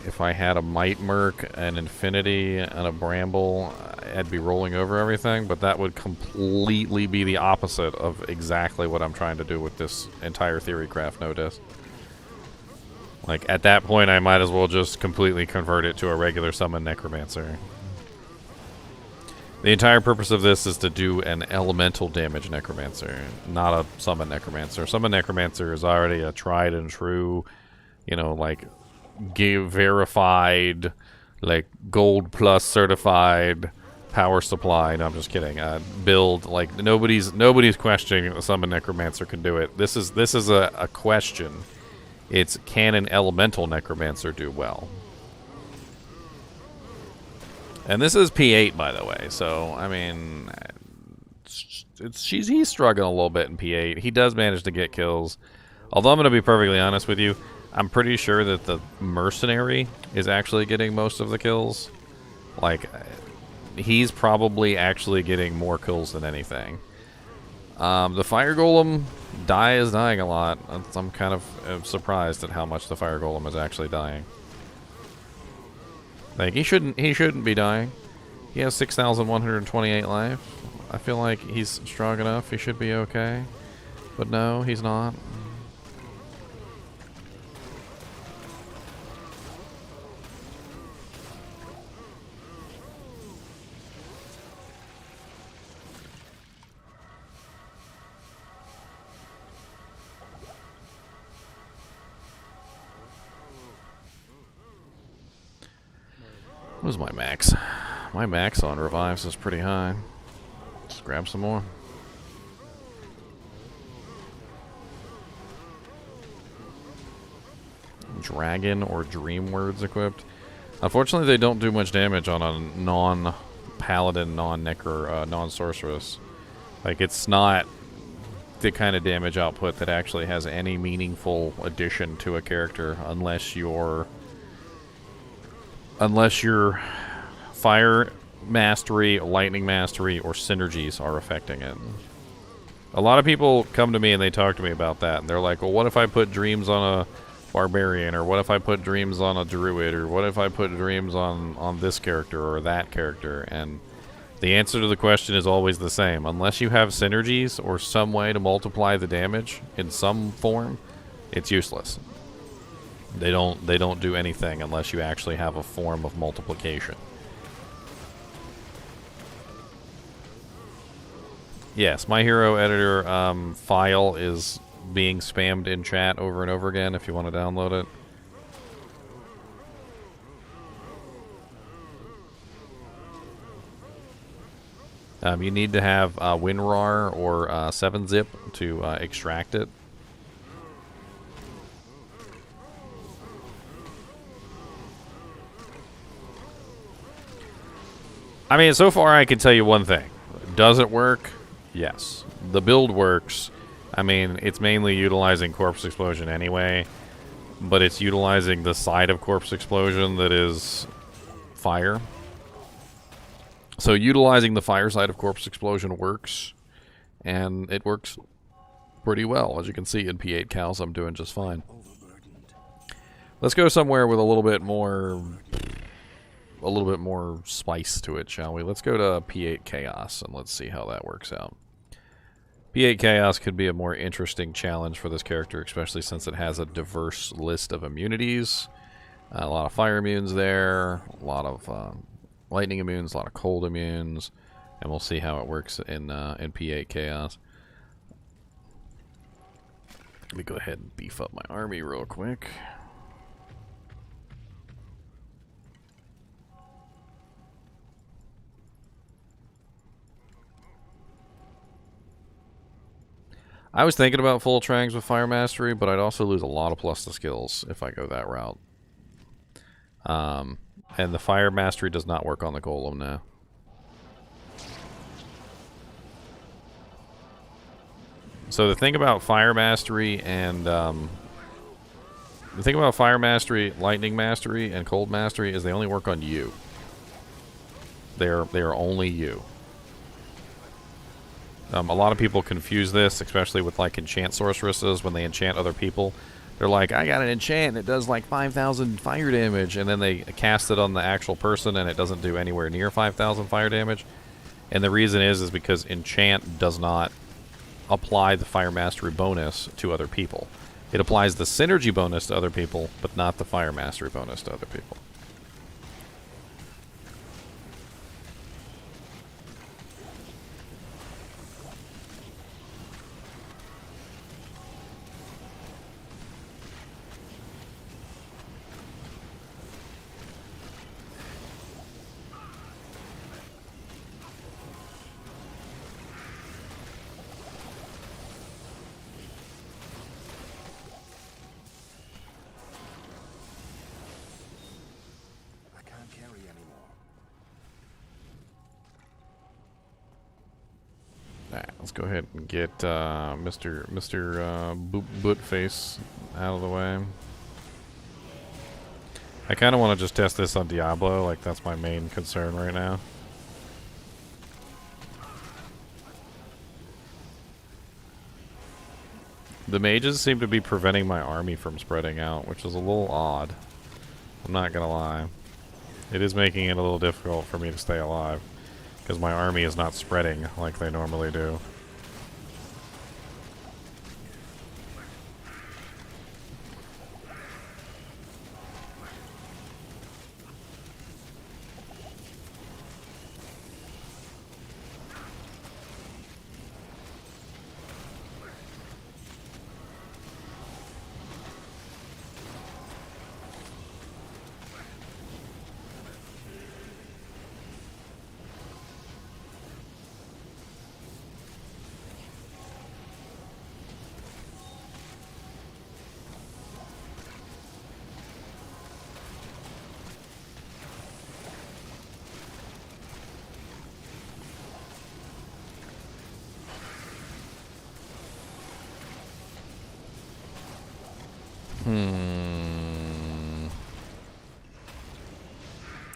If I had a Might Merc, an Infinity, and a Bramble, I'd be rolling over everything, but that would completely be the opposite of exactly what I'm trying to do with this entire Theorycraft notice. Like, at that point, I might as well just completely convert it to a regular summon Necromancer. The entire purpose of this is to do an elemental damage Necromancer, not a summon Necromancer. Summon Necromancer is already a tried and true, you know, like, verified, like, gold plus certified power supply. No, I'm just kidding. Build, like, nobody's questioning that the summon Necromancer can do it. This is a question. It's, can an elemental Necromancer do well? And this is P8, by the way, so, I mean, he's struggling a little bit in P8. He does manage to get kills. Although I'm going to be perfectly honest with you, I'm pretty sure that the Mercenary is actually getting most of the kills. Like, he's probably actually getting more kills than anything. The Fire Golem is dying a lot. I'm kind of surprised at how much the Fire Golem is actually dying. Like, he shouldn't be dying. He has 6,128 life. I feel like he's strong enough. He should be okay. But no, he's not. What is my max? My max on revives is pretty high. Let's grab some more. Dragon or Dream Words equipped. Unfortunately, they don't do much damage on a non-paladin, non-necro, non-sorceress. Like, it's not the kind of damage output that actually has any meaningful addition to a character unless your fire mastery, lightning mastery, or synergies are affecting it. A lot of people come to me and they talk to me about that, and they're like, well, what if I put dreams on a barbarian, or what if I put dreams on a druid, or what if I put dreams on this character or that character? And the answer to the question is always the same. Unless you have synergies or some way to multiply the damage in some form, it's useless. They don't do anything unless you actually have a form of multiplication. Yes, My Hero Editor file is being spammed in chat over and over again if you want to download it. You need to have WinRAR or 7-zip to extract it. I mean, so far I can tell you one thing. Does it work? Yes. The build works. I mean, it's mainly utilizing Corpse Explosion anyway, but it's utilizing the side of Corpse Explosion that is fire. So utilizing the fire side of Corpse Explosion works, and it works pretty well. As you can see in P8 Cows, I'm doing just fine. Let's go somewhere with a little bit more spice to it, shall we? Let's go to P8 Chaos, and let's see how that works out. P8 Chaos could be a more interesting challenge for this character, especially since it has a diverse list of immunities. A lot of fire immunes there, a lot of lightning immunes, a lot of cold immunes, and we'll see how it works in P8 Chaos. Let me go ahead and beef up my army real quick. I was thinking about full trangs with Fire Mastery, but I'd also lose a lot of plus to skills if I go that route. And the Fire Mastery does not work on the Golem now. So the thing about Fire Mastery and Lightning Mastery, and Cold Mastery is they only work on you. They are only you. A lot of people confuse this, especially with like enchant sorceresses when they enchant other people. They're like, I got an enchant and it does like 5,000 fire damage, and then they cast it on the actual person and it doesn't do anywhere near 5,000 fire damage. And the reason is because enchant does not apply the Fire Mastery bonus to other people. It applies the synergy bonus to other people, but not the Fire Mastery bonus to other people. Let's go ahead and get Mr. Bootface out of the way. I kind of want to just test this on Diablo, like that's my main concern right now. The mages seem to be preventing my army from spreading out, which is a little odd. I'm not gonna lie. It is making it a little difficult for me to stay alive, because my army is not spreading like they normally do.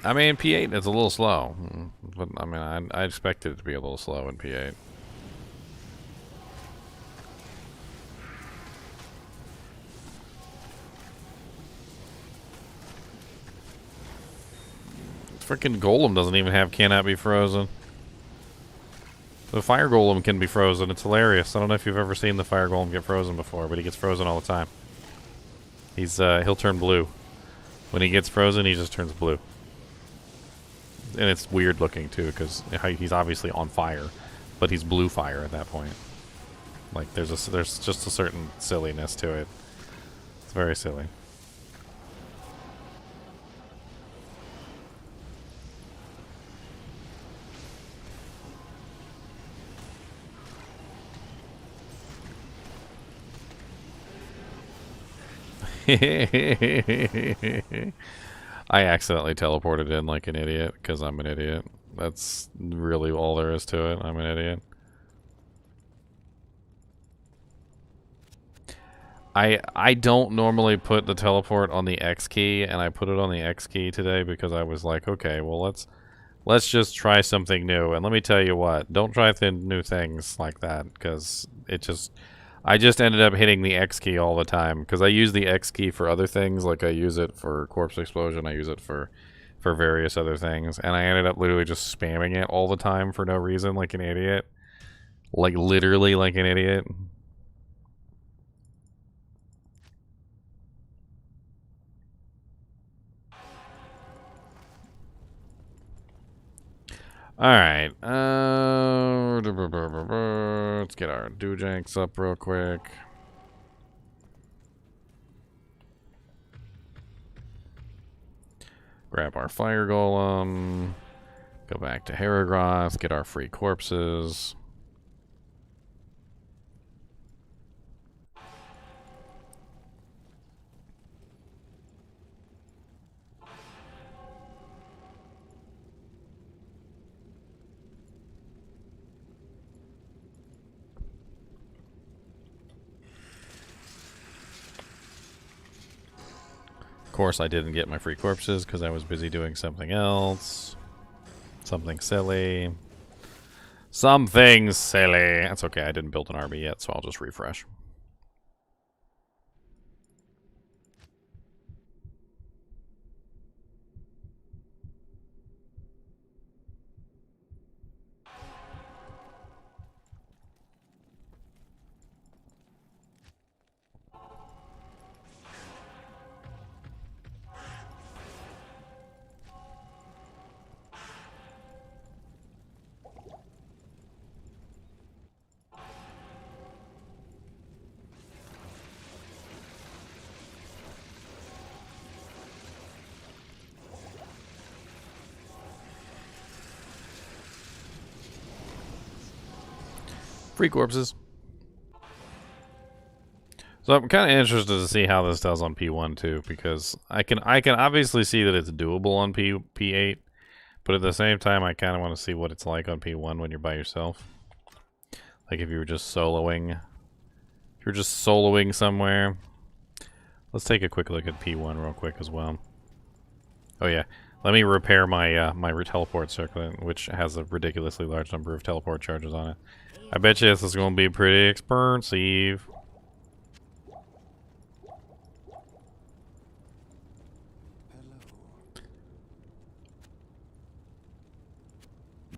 I mean, P8 is a little slow, but I mean, I expected it to be a little slow in P8. Freaking Golem doesn't even have cannot be frozen. The Fire Golem can be frozen. It's hilarious. I don't know if you've ever seen the Fire Golem get frozen before, but he gets frozen all the time. He'll turn blue. When he gets frozen, he just turns blue. And it's weird looking too, because he's obviously on fire, but he's blue fire at that point. Like there's just a certain silliness to it. It's very silly. I accidentally teleported in like an idiot because I'm an idiot. That's really all there is to it. I'm an idiot. I don't normally put the teleport on the X key, and I put it on the X key today because I was like, okay, well let's just try something new. And let me tell you what, don't try new things like that because I just ended up hitting the X key all the time because I use the X key for other things, like I use it for corpse explosion, I use it for various other things, and I ended up literally just spamming it all the time for no reason, like an idiot, like literally like an idiot. All right, let's get our Dujanks up real quick. Grab our fire golem. Go back to Heragroth. Get our free corpses. Of course, I didn't get my free corpses because I was busy doing something else. Something silly. Something silly. That's okay, I didn't build an army yet, so I'll just refresh. Free corpses. So I'm kind of interested to see how this does on P1 too, because I can obviously see that it's doable on P8, but at the same time I kind of want to see what it's like on P1 when you're by yourself. Like if you were just soloing, somewhere. Let's take a quick look at P1 real quick as well. Oh yeah, let me repair my my teleport circuit, which has a ridiculously large number of teleport charges on it. I bet you this is going to be pretty expensive.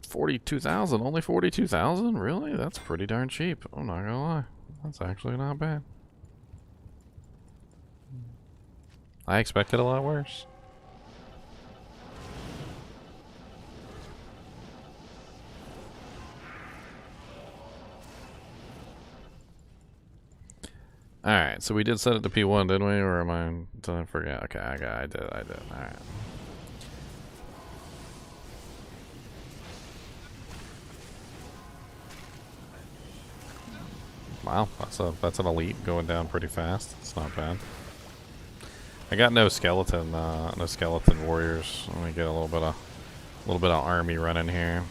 $42,000, only $42,000? Really? That's pretty darn cheap. I'm not gonna lie. That's actually not bad. I expected a lot worse. Alright, so we did set it to P1, didn't we? Or am I... Did I forget? Okay, I did. Alright. Wow, that's an elite going down pretty fast. It's not bad. I got no skeleton warriors. Let me get a little bit of army running here.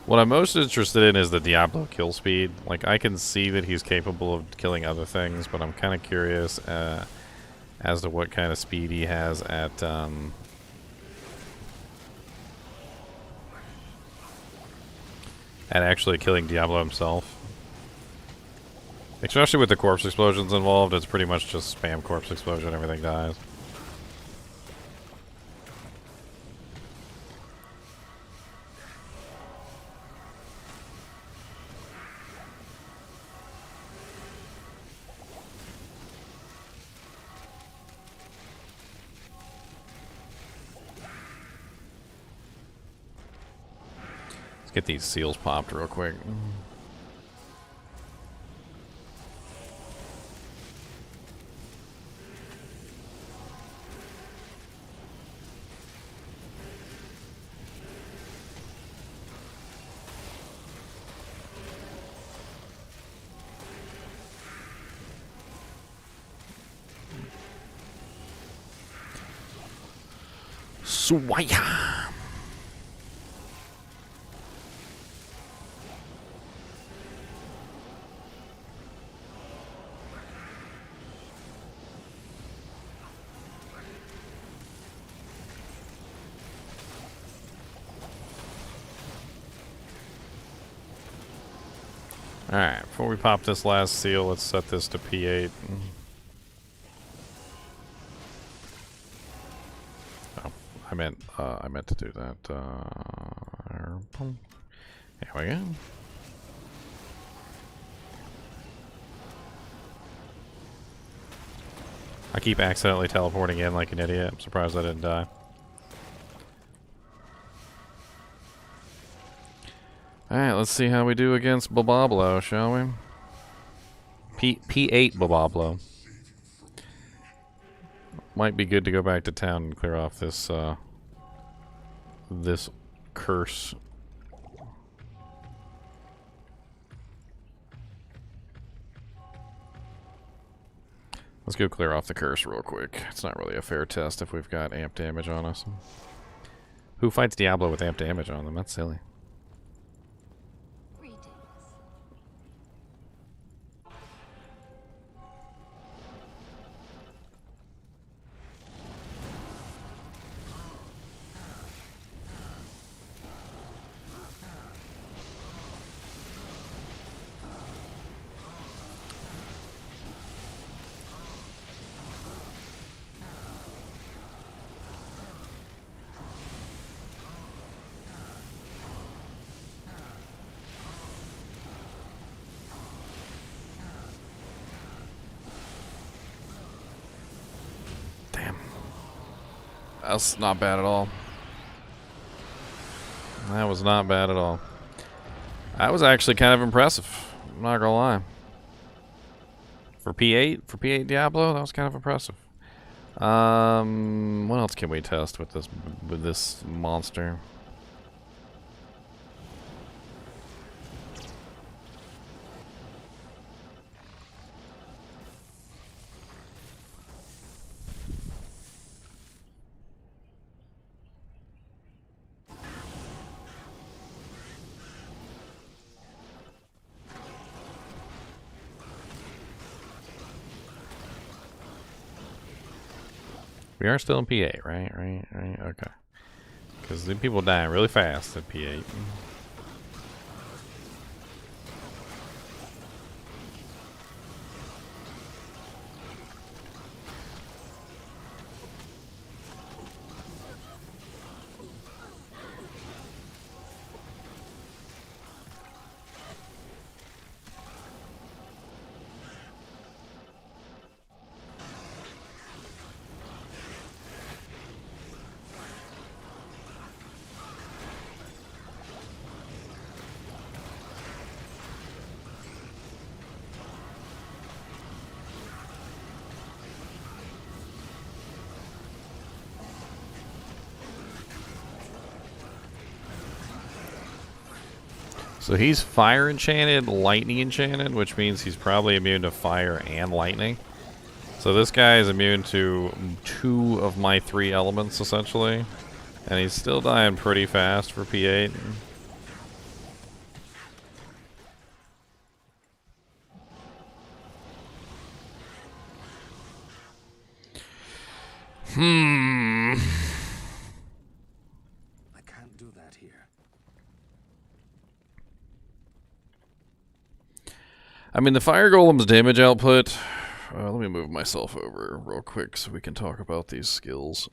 What I'm most interested in is the Diablo kill speed. Like, I can see that he's capable of killing other things, but I'm kind of curious as to what kind of speed he has at actually killing Diablo himself. Especially with the corpse explosions involved, it's pretty much just spam corpse explosion, everything dies. Get these seals popped real quick. Swaya! Alright, before we pop this last seal, let's set this to P8. Oh, I meant to do that. There we go. I keep accidentally teleporting in like an idiot. I'm surprised I didn't die. Alright, let's see how we do against Boboblo, shall we? P8 Boboblo. Might be good to go back to town and clear off this, this curse. Let's go clear off the curse real quick. It's not really a fair test if we've got amp damage on us. Who fights Diablo with amp damage on them? That's silly. That's not bad at all. That was not bad at all. That was actually kind of impressive. I'm not gonna lie. For P8 Diablo, that was kind of impressive. What else can we test with this monster? We are still in P8, right? Okay. Because the people dying really fast at P8. So he's fire enchanted, lightning enchanted, which means he's probably immune to fire and lightning. So this guy is immune to 2 of my 3 elements, essentially. And he's still dying pretty fast for P8. I can't do that here. I mean, the fire golem's damage output. Let me move myself over real quick so we can talk about these skills.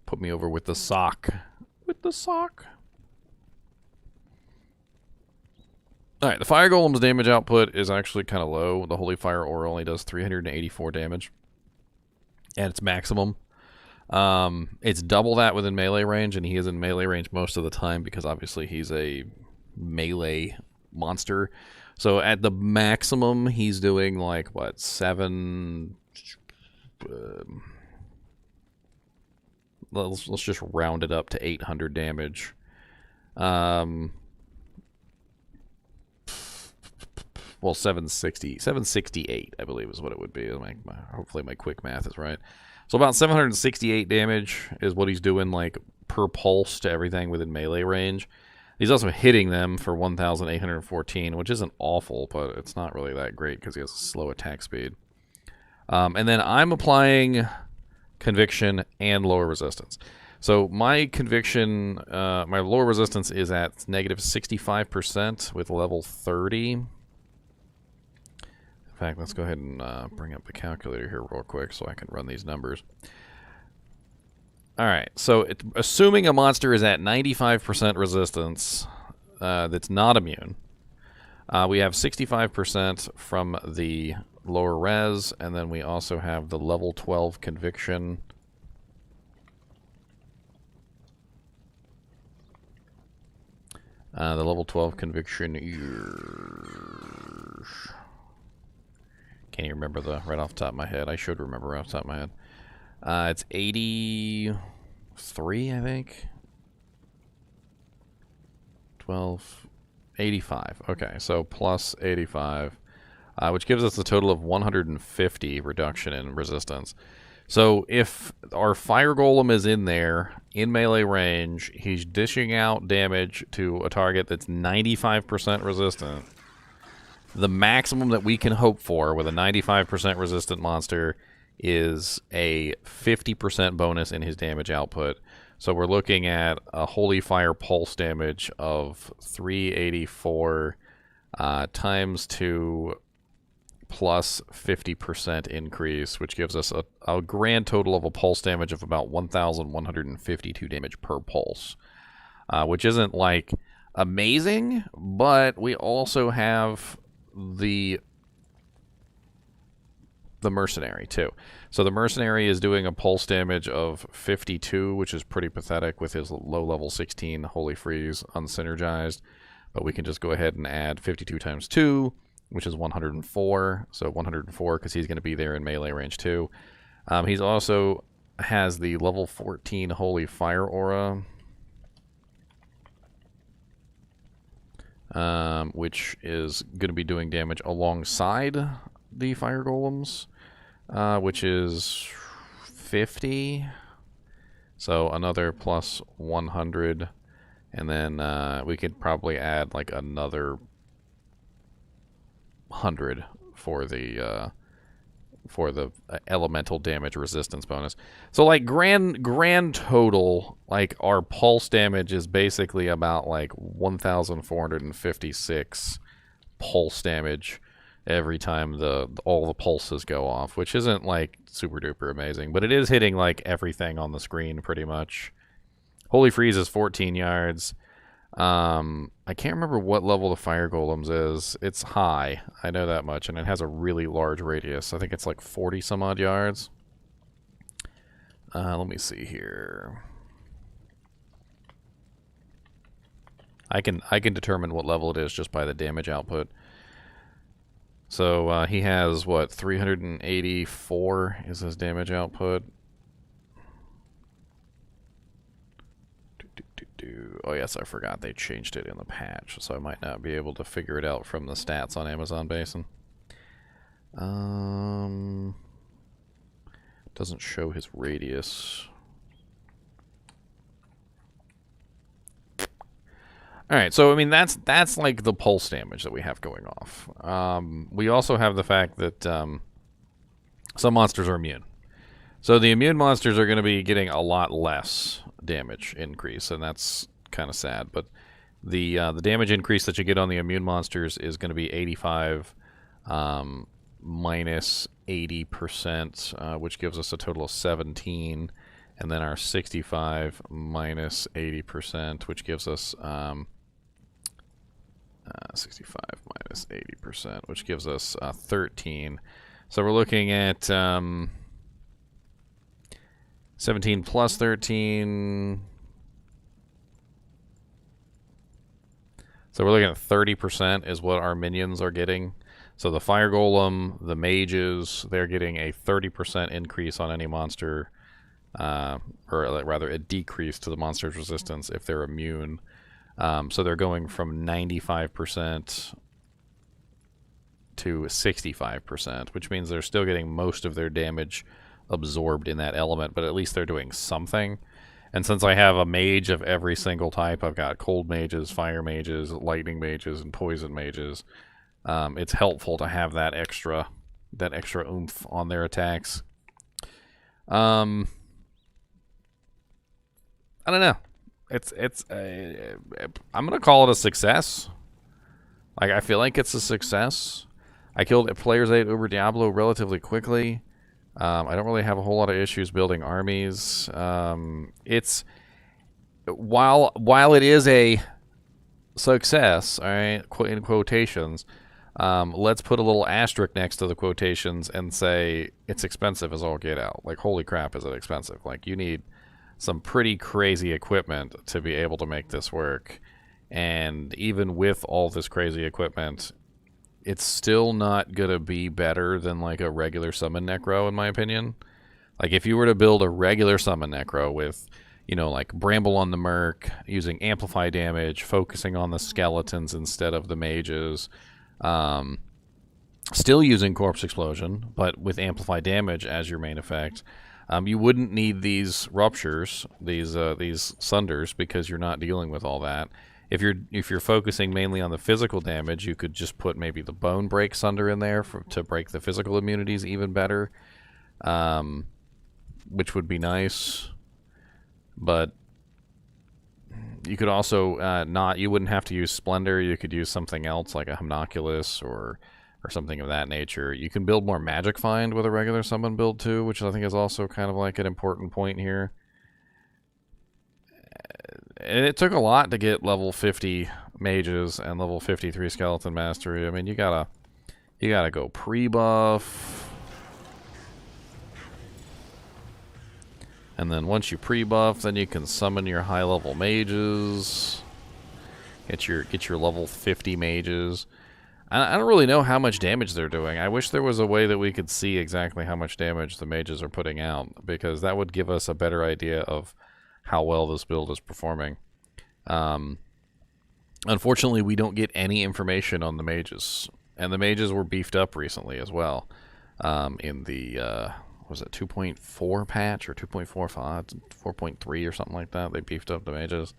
Put me over with the sock. With the sock. Alright, the fire golem's damage output is actually kind of low. The holy fire aura only does 384 damage at its maximum. It's double that within melee range, and he is in melee range most of the time because obviously he's a melee monster. So at the maximum, he's doing like what, 7? Let's just round it up to 800 damage. Well, 768, I believe, is what it would be. Hopefully my quick math is right. So about 768 damage is what he's doing, like, per pulse to everything within melee range. He's also hitting them for 1,814, which isn't awful, but it's not really that great because he has a slow attack speed. And then I'm applying conviction and lower resistance. So my conviction, my lower resistance is at negative 65% with level 30. In fact, let's go ahead and bring up the calculator here real quick so I can run these numbers. Alright, so assuming a monster is at 95% resistance that's not immune, we have 65% from the lower res, and then we also have the level 12 conviction. The level 12 conviction is... Can't even remember right off the top of my head. I should remember right off the top of my head. It's 83, I think. 12, 85. Okay, so plus 85, which gives us a total of 150 reduction in resistance. So if our fire golem is in there, in melee range, he's dishing out damage to a target that's 95% resistant. The maximum that we can hope for with a 95% resistant monster is a 50% bonus in his damage output. So we're looking at a Holy Fire pulse damage of 384 times 2 plus 50% increase, which gives us a grand total of a pulse damage of about 1,152 damage per pulse, which isn't like amazing, but we also have the Mercenary too. So the Mercenary is doing a pulse damage of 52, which is pretty pathetic with his low level 16 Holy Freeze unsynergized, but we can just go ahead and add 52 times 2, which is 104. So 104 because he's going to be there in melee range too. He's also has the level 14 Holy Fire Aura, which is going to be doing damage alongside the Fire Golems, which is 50. So another plus 100. And then we could probably add like another 100 for the elemental damage resistance bonus. So like grand total, like our pulse damage is basically about like 1,456 pulse damage every time all the pulses go off, which isn't like super duper amazing, but it is hitting like everything on the screen pretty much. Holy Freeze is 14 yards. I can't remember what level the Fire Golems is. It's high, I know that much, and it has a really large radius. I think it's like 40 some odd yards. Let me see here. I can determine what level it is just by the damage output. So he has what, 384 is his damage output. Oh yes, I forgot they changed it in the patch, so I might not be able to figure it out from the stats on Amazon Basin. Doesn't show his radius. Alright, so I mean that's like the pulse damage that we have going off. We also have the fact that some monsters are immune. So the immune monsters are going to be getting a lot less damage increase, and that's kind of sad. But the damage increase that you get on the immune monsters is going to be 85 minus 80%, which gives us a total of 17. And then our 65 minus 80%, which gives us 65 minus 80%, which gives us 13. So we're looking at 17 plus 13. So we're looking at 30% is what our minions are getting. So the fire golem, the mages, they're getting a 30% increase on any monster, or rather a decrease to the monster's resistance if they're immune. So they're going from 95% to 65%, which means they're still getting most of their damage absorbed in that element, but at least they're doing something. And since I have a mage of every single type, I've got cold mages, fire mages, lightning mages, and poison mages. It's helpful to have that extra oomph on their attacks. I don't know. I'm gonna call it a success. Like, I feel like it's a success. I killed Player's 8 over Diablo relatively quickly. I don't really have a whole lot of issues building armies. It's while it is a success, all right, in quotations, let's put a little asterisk next to the quotations and say it's expensive as all get out. Like, holy crap, is it expensive? Like, you need some pretty crazy equipment to be able to make this work. And even with all this crazy equipment, it's still not going to be better than like a regular summon necro, in my opinion. Like, if you were to build a regular summon necro with, you know, like Bramble on the Merc, using amplify damage, focusing on the skeletons instead of the mages, still using corpse explosion, but with amplify damage as your main effect, you wouldn't need these ruptures, these sunders, because you're not dealing with all that. If you're focusing mainly on the physical damage, you could just put maybe the bone break sunder in there to break the physical immunities even better, which would be nice. But you could also you wouldn't have to use Splendor. You could use something else like a Homunculus or something of that nature. You can build more Magic Find with a regular summon build too, which I think is also kind of like an important point here. And it took a lot to get level 50 mages and level 53 skeleton mastery. I mean, you gotta go pre-buff, and then once you pre-buff, then you can summon your high-level mages. Get your level 50 mages. I don't really know how much damage they're doing. I wish there was a way that we could see exactly how much damage the mages are putting out, because that would give us a better idea of how well this build is performing. Unfortunately, we don't get any information on the mages, and the mages were beefed up recently as well. In the was it 2.4 patch or 2.45, 4.3 or something like that? They beefed up the mages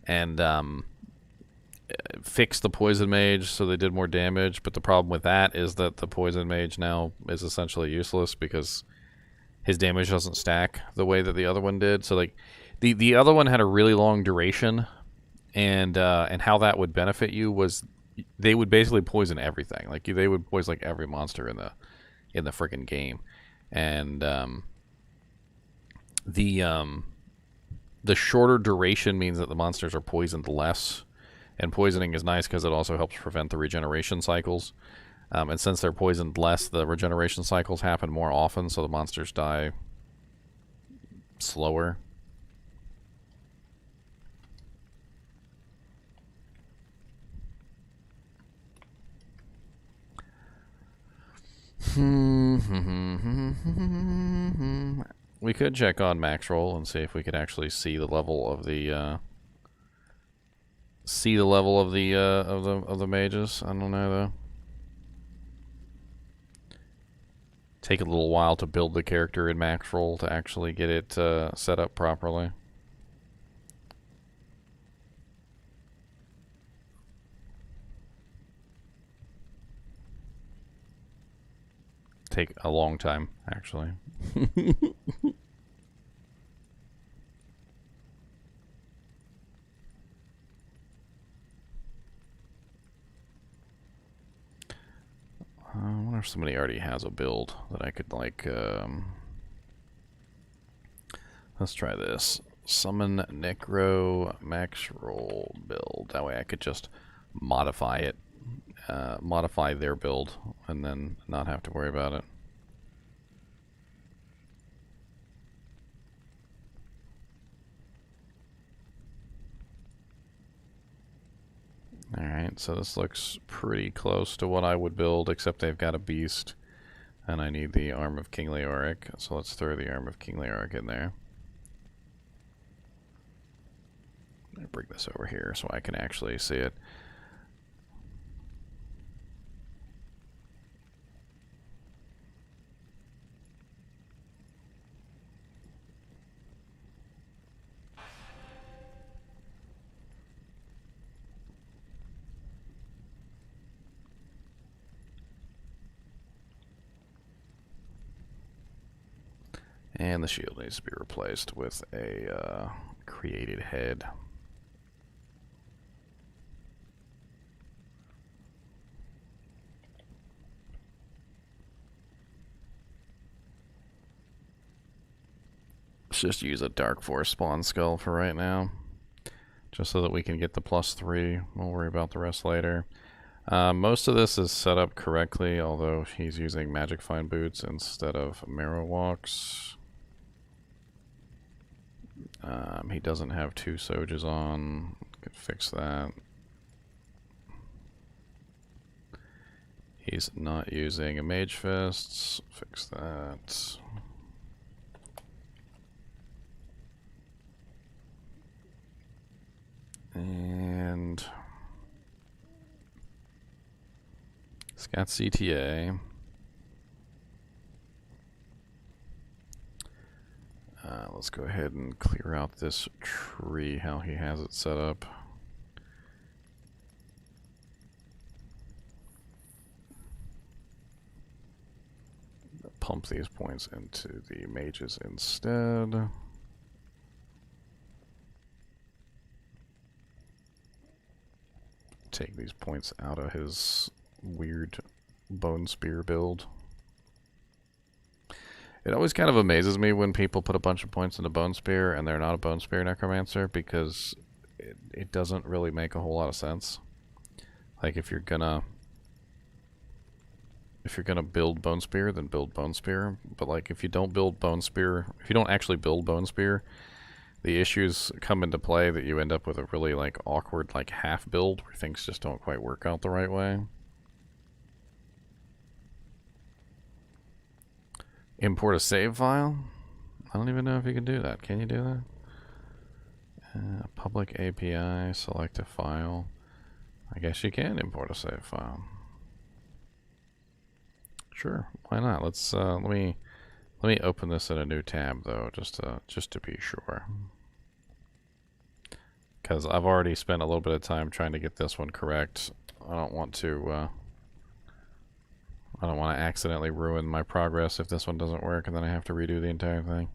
and fixed the poison mage, so they did more damage. But the problem with that is that the poison mage now is essentially useless because his damage doesn't stack the way that the other one did. So like the other one had a really long duration, and how that would benefit you was they would basically poison everything. Like they would poison like every monster in the freaking game, and the shorter duration means that the monsters are poisoned less, and poisoning is nice because it also helps prevent the regeneration cycles. And since they're poisoned less, the regeneration cycles happen more often, so the monsters die slower. We could check on max roll and see if we could actually see the level of the of the mages. I don't know though. Take a little while to build the character in max roll to actually get it set up properly. Take a long time, actually. I wonder if somebody already has a build that I could, like, let's try this. Summon Necro Max Roll build. That way I could just modify it. Modify their build and then not have to worry about it. Alright, so this looks pretty close to what I would build, except they've got a beast. And I need the Arm of King Leoric, so let's throw the Arm of King Leoric in there. I'm gonna bring this over here so I can actually see it. And the shield needs to be replaced with a created head. Let's just use a Dark Force spawn skull for right now. Just so that we can get the +3. We'll worry about the rest later. Most of this is set up correctly, although he's using Magic Find Boots instead of Marrow Walks. He doesn't have 2 Sojas on. Could fix that. He's not using a Mage Fists. Fix that. And it's got CTA. Let's go ahead and clear out this tree, how he has it set up. Pump these points into the mages instead. Take these points out of his weird bone spear build. It always kind of amazes me when people put a bunch of points into Bone Spear and they're not a Bone Spear Necromancer, because it doesn't really make a whole lot of sense. Like, if you're gonna build Bone Spear, then build Bone Spear. But like, if you don't build Bone Spear, if you don't actually build Bone Spear, the issues come into play that you end up with a really like awkward like half build where things just don't quite work out the right way. Import a save file? I don't even know if you can do that. Can you do that? Public API, select a file. I guess you can import a save file. Sure, why not? Let's let me open this in a new tab though, just to be sure. Because I've already spent a little bit of time trying to get this one correct. I don't want to accidentally ruin my progress if this one doesn't work and then I have to redo the entire thing.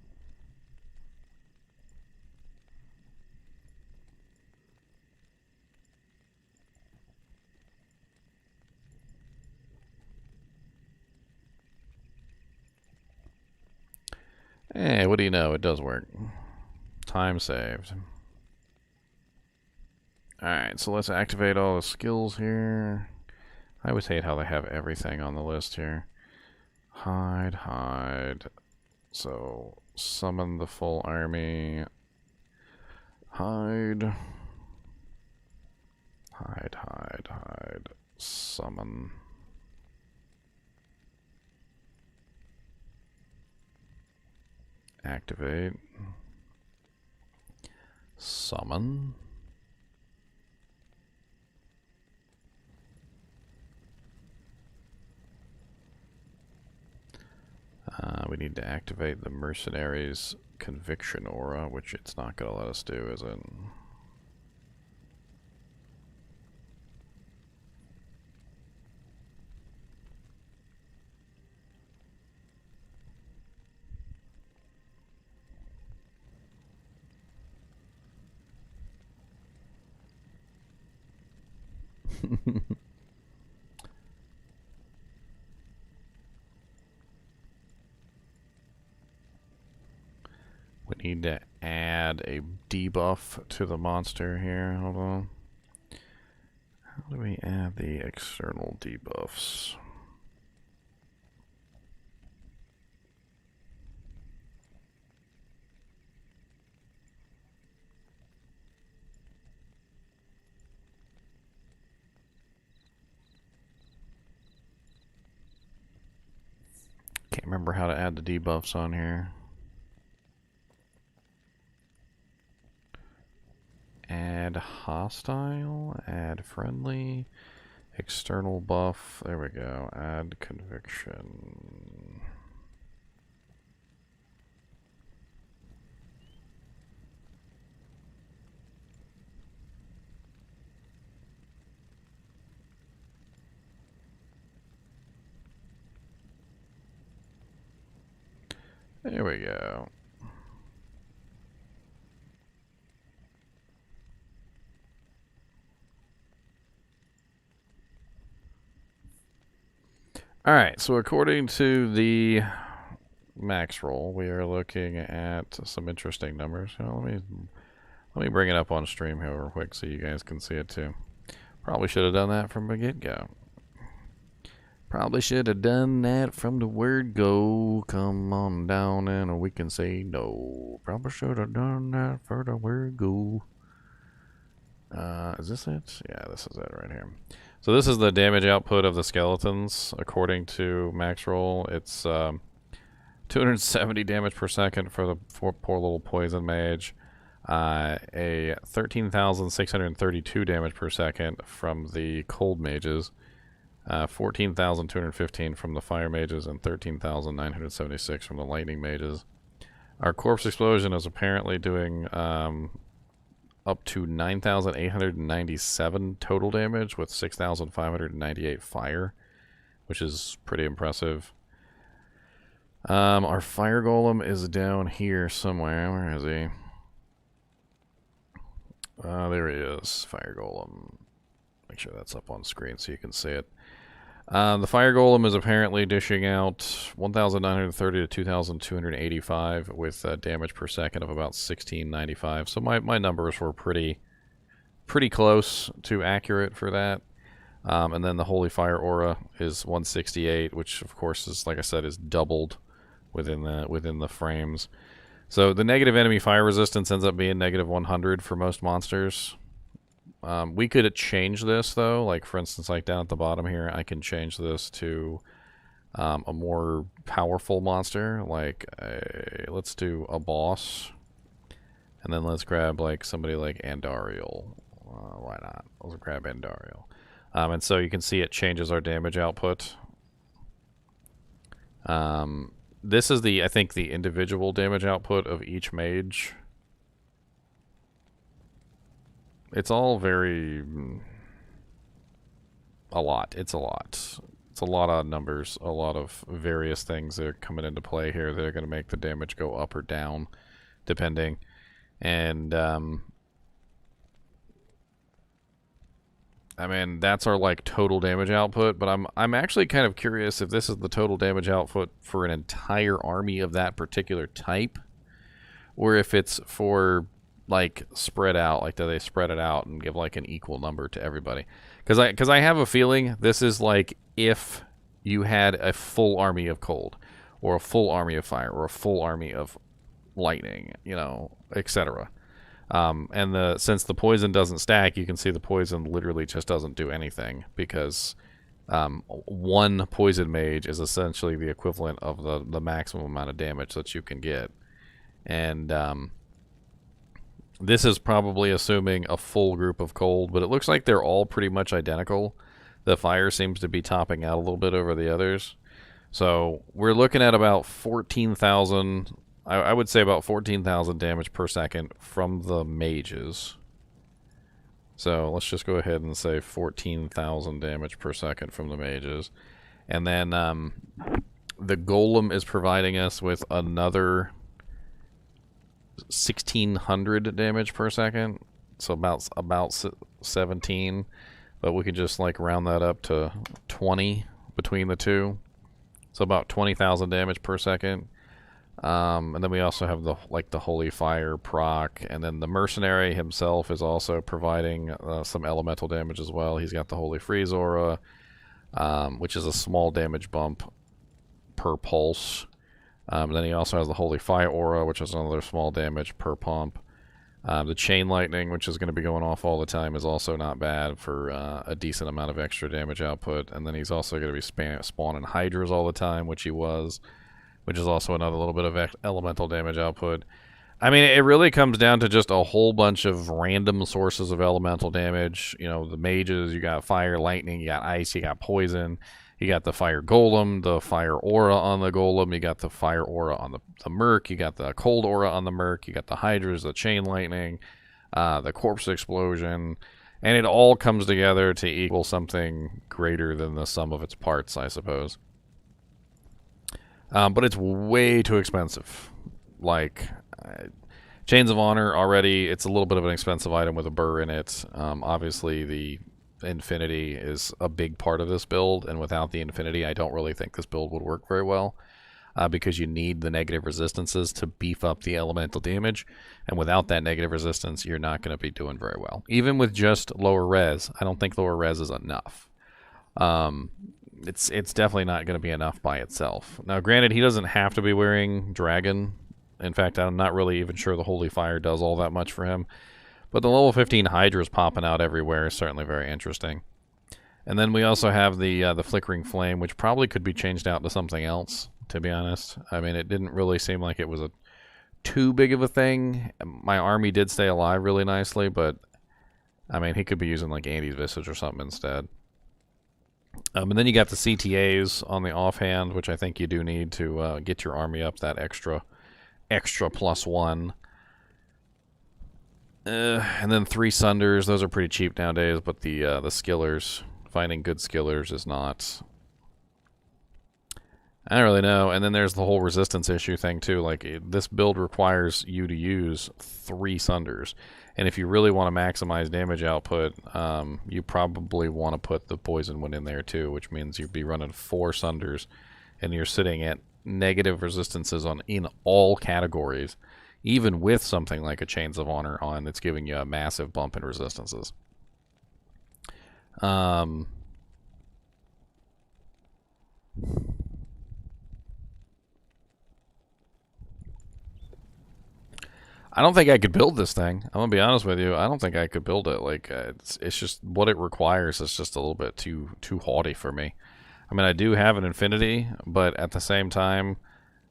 Hey, what do you know? It does work. Time saved. Alright, so let's activate all the skills here. I always hate how they have everything on the list here. Hide. So, summon the full army. Hide. Summon. Activate. Summon. We need to activate the Mercenary's Conviction Aura, which it's not going to let us do, is it? We need to add a debuff to the monster here. Hold on. How do we add the external debuffs? remember how to add the debuffs on here. Add hostile, add friendly, external buff. There we go. Add conviction. There we go. Alright, so according to the max roll, we are looking at some interesting numbers. Let me bring it up on stream here real quick so you guys can see it too. Probably should have done that from the get-go. Probably should have done that from the word go. Come on down and we can say no. Probably should have done that for the word go. Is this it? Yeah, this is it right here. So this is the damage output of the skeletons. According to max roll, it's 270 damage per second for the poor little poison mage. A 13,632 damage per second from the cold mages. 14,215 from the fire mages and 13,976 from the lightning mages. Our corpse explosion is apparently doing up to 9,897 total damage with 6,598 fire, which is pretty impressive. Our fire golem is down here somewhere. Where is he? There he is, fire golem. Make sure that's up on screen so you can see it. The fire golem is apparently dishing out 1,930 to 2,285 with damage per second of about 1,695. So my numbers were pretty close to accurate for that. And then the holy fire aura is 168, which of course is, like I said, is doubled within the frames. So the negative enemy fire resistance ends up being negative 100 for most monsters. We could change this though, like for instance, like down at the bottom here, I can change this to a more powerful monster, like let's do a boss, and then let's grab like somebody like Andariel. Why not? Let's grab Andariel. And so you can see it changes our damage output. This is I think the individual damage output of each mage. It's all very... a lot. It's a lot. It's a lot of numbers, a lot of various things that are coming into play here that are going to make the damage go up or down, depending. And, I mean, that's our, like, total damage output, but I'm actually kind of curious if this is the total damage output for an entire army of that particular type, or if it's for... like spread out, like do they spread it out and give like an equal number to everybody? Because I have a feeling this is like if you had a full army of cold, or a full army of fire, or a full army of lightning, you know, etc. And since the poison doesn't stack, you can see the poison literally just doesn't do anything, because one poison mage is essentially the equivalent of the maximum amount of damage that you can get. And this is probably assuming a full group of cold, but it looks like they're all pretty much identical. The fire seems to be topping out a little bit over the others. So we're looking at about 14,000, I would say about 14,000 damage per second from the mages. So let's just go ahead and say 14,000 damage per second from the mages. And then the golem is providing us with another 1,600 damage per second, so about 17, but we could just like round that up to 20 between the two, so about 20,000 damage per second. And then we also have the holy fire proc, and then the mercenary himself is also providing some elemental damage as well. He's got the holy freeze aura, which is a small damage bump per pulse. Then he also has the Holy Fire Aura, which is another small damage per pump. The Chain Lightning, which is going to be going off all the time, is also not bad for a decent amount of extra damage output. And then he's also going to be spawning Hydras all the time, which he was. which is also another little bit of elemental damage output. I mean, it really comes down to just a whole bunch of random sources of elemental damage. You know, the mages, you got fire, lightning, you got ice, you got poison, you got the fire golem, the fire aura on the golem, you got the fire aura on the merc, you got the cold aura on the merc, you got the hydras, the chain lightning, the corpse explosion, and it all comes together to equal something greater than the sum of its parts, I suppose. But it's way too expensive. Like, Chains of Honor already, it's a little bit of an expensive item with a burr in it. Obviously, the Infinity is a big part of this build, and without the Infinity, I don't really think this build would work very well. Because you need the negative resistances to beef up the elemental damage, and without that negative resistance, you're not going to be doing very well. Even with just lower res, I don't think lower res is enough. It's definitely not going to be enough by itself. Now, granted, he doesn't have to be wearing Dragon. In fact, I'm not really even sure the Holy Fire does all that much for him. But the level 15 Hydras popping out everywhere is certainly very interesting. And then we also have the Flickering Flame, which probably could be changed out to something else, to be honest. I mean, it didn't really seem like it was too big of a thing. My army did stay alive really nicely, but I mean, he could be using like Andy's Visage or something instead. And then you got the CTAs on the offhand, which I think you do need to get your army up that extra +1. And then 3 Sunders. Those are pretty cheap nowadays, but the Skillers, finding good Skillers is not... I don't really know. And then there's the whole resistance issue thing too. Like, this build requires you to use 3 Sunders. And if you really want to maximize damage output, you probably want to put the poison one in there too, which means you'd be running 4 Sunders, and you're sitting at negative resistances in all categories, even with something like a Chains of Honor on that's giving you a massive bump in resistances. I don't think I could build this thing. I'm gonna be honest with you. I don't think I could build it. Like, it's just what it requires is just a little bit too haughty for me. I mean, I do have an Infinity, but at the same time,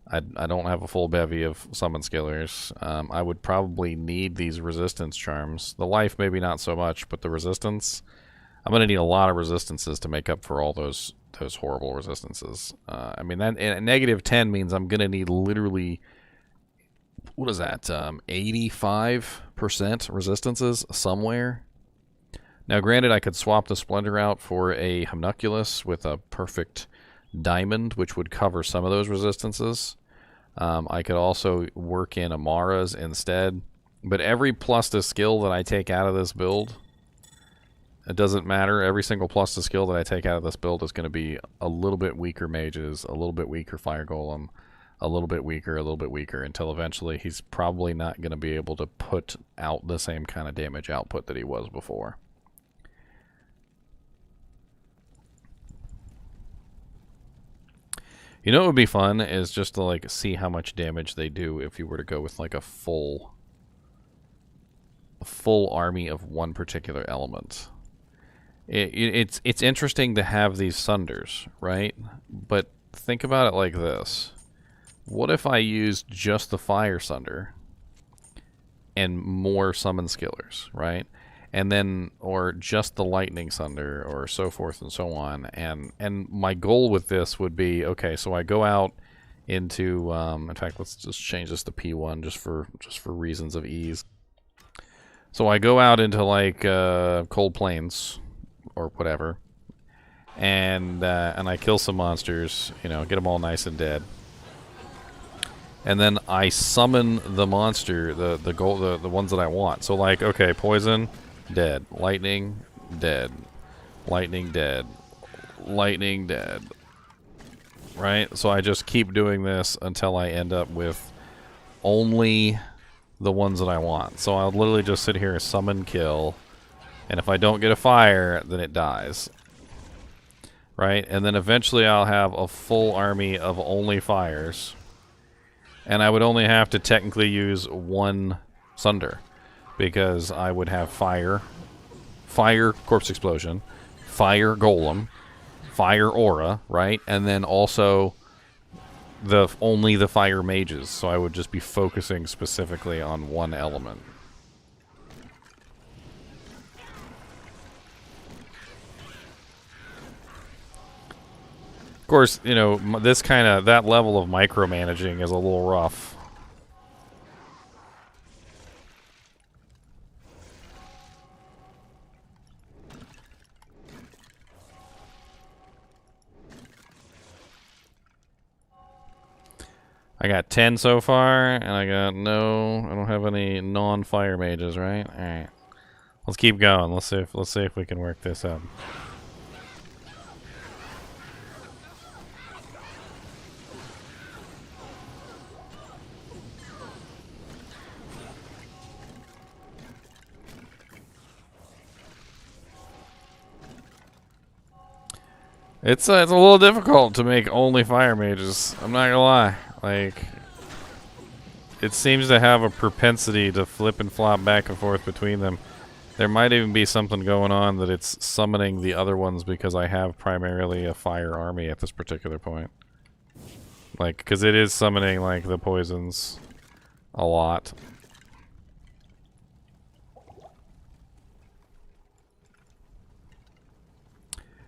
I don't have a full bevy of Summon Skillers. I would probably need these Resistance Charms. The life, maybe not so much, but the Resistance, I'm going to need a lot of Resistances to make up for all those horrible Resistances. I mean, that -10 means I'm going to need literally, what is that, 85% Resistances somewhere? Now, granted, I could swap the Splendor out for a Homunculus with a perfect Diamond, which would cover some of those resistances. I could also work in Amaras instead. But every plus to skill that I take out of this build, it doesn't matter. Every single plus to skill that I take out of this build is going to be a little bit weaker mages, a little bit weaker Fire Golem, a little bit weaker, until eventually he's probably not going to be able to put out the same kind of damage output that he was before. You know what would be fun is just to like see how much damage they do if you were to go with like a full army of one particular element. It's interesting to have these Sunders, right? But think about it like this. What if I used just the Fire Sunder and more Summon Skillers, right? And then, or just the Lightning Sunder, or so forth and so on. And my goal with this would be, okay, so I go out into, in fact, let's just change this to P1 just for reasons of ease. So I go out into like Cold Plains or whatever, and I kill some monsters, you know, get them all nice and dead. And then I summon the monster, the ones that I want. So like, okay, poison, dead. Lightning, dead. Lightning, dead. Lightning, dead. Right? So I just keep doing this until I end up with only the ones that I want. So I'll literally just sit here and summon, kill, and if I don't get a fire, then it dies. Right? And then eventually I'll have a full army of only fires. And I would only have to technically use one Sunder, because I would have Fire Corpse Explosion, Fire Golem, Fire Aura, right? And then also only the fire mages, so I would just be focusing specifically on one element. Of course, you know, that level of micromanaging is a little rough. I got 10 so far, and I don't have any non-fire mages, right? Alright. Let's keep going. Let's see if we can work this out. It's a little difficult to make only fire mages. I'm not gonna lie. Like, it seems to have a propensity to flip and flop back and forth between them. There might even be something going on that it's summoning the other ones because I have primarily a fire army at this particular point. Like, because it is summoning, like, the poisons a lot.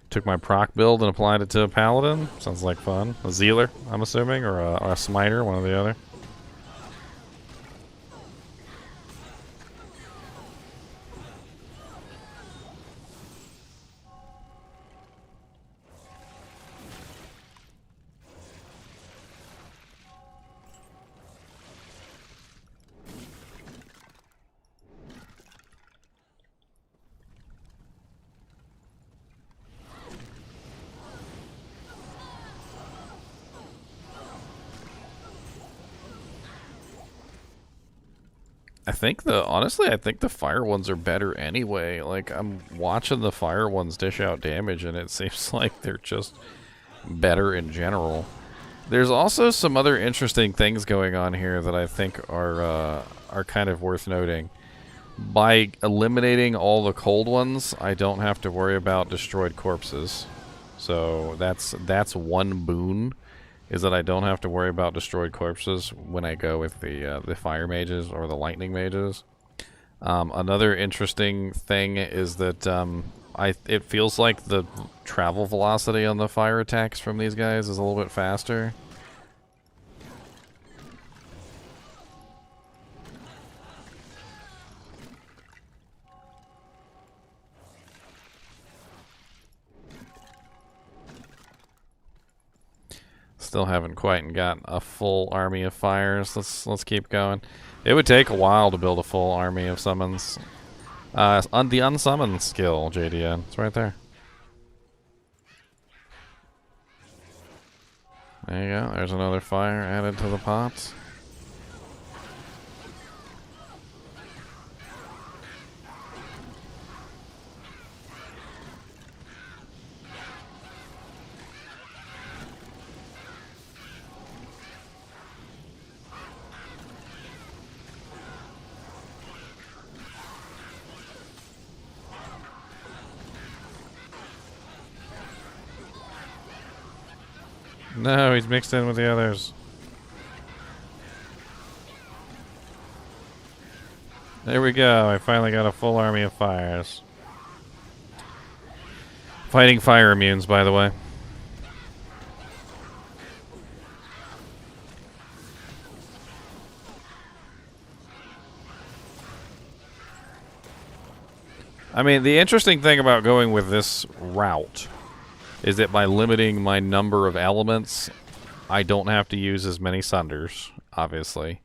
Took my proc build and applied it to a paladin. Sounds like fun. A Zealer, I'm assuming, or a Smiter, one or the other. Honestly, I think the fire ones are better anyway. Like, I'm watching the fire ones dish out damage, and it seems like they're just better in general. There's also some other interesting things going on here that I think are kind of worth noting. By eliminating all the cold ones, I don't have to worry about destroyed corpses. So that's one boon, is that I don't have to worry about destroyed corpses when I go with the fire mages or the lightning mages. Another interesting thing is that it feels like the travel velocity on the fire attacks from these guys is a little bit faster. Still haven't quite got a full army of fires. Let's keep going. It would take a while to build a full army of summons. On the unsummon skill, JDN. It's right there. There you go. There's another fire added to the pot. No, he's mixed in with the others. There we go. I finally got a full army of fires. Fighting fire immunes, by the way. I mean, the interesting thing about going with this route is that by limiting my number of elements, I don't have to use as many sunders, obviously.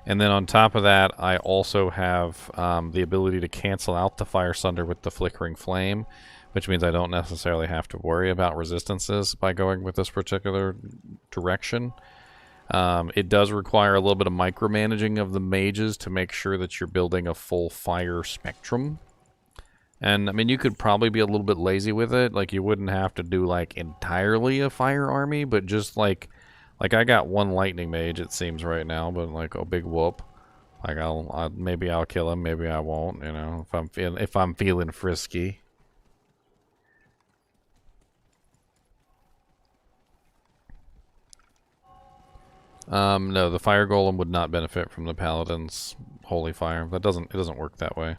And then on top of that, I also have the ability to cancel out the fire sunder with the flickering flame, which means I don't necessarily have to worry about resistances by going with this particular direction. It does require a little bit of micromanaging of the mages to make sure that you're building a full fire spectrum. And, I mean, you could probably be a little bit lazy with it. Like, you wouldn't have to do, like, entirely a fire army, but just, like I got one lightning mage, it seems, right now, but, like, a big whoop. Like, maybe I'll kill him, maybe I won't, you know, if I'm feeling frisky. No, the fire golem would not benefit from the paladin's holy fire. It doesn't work that way.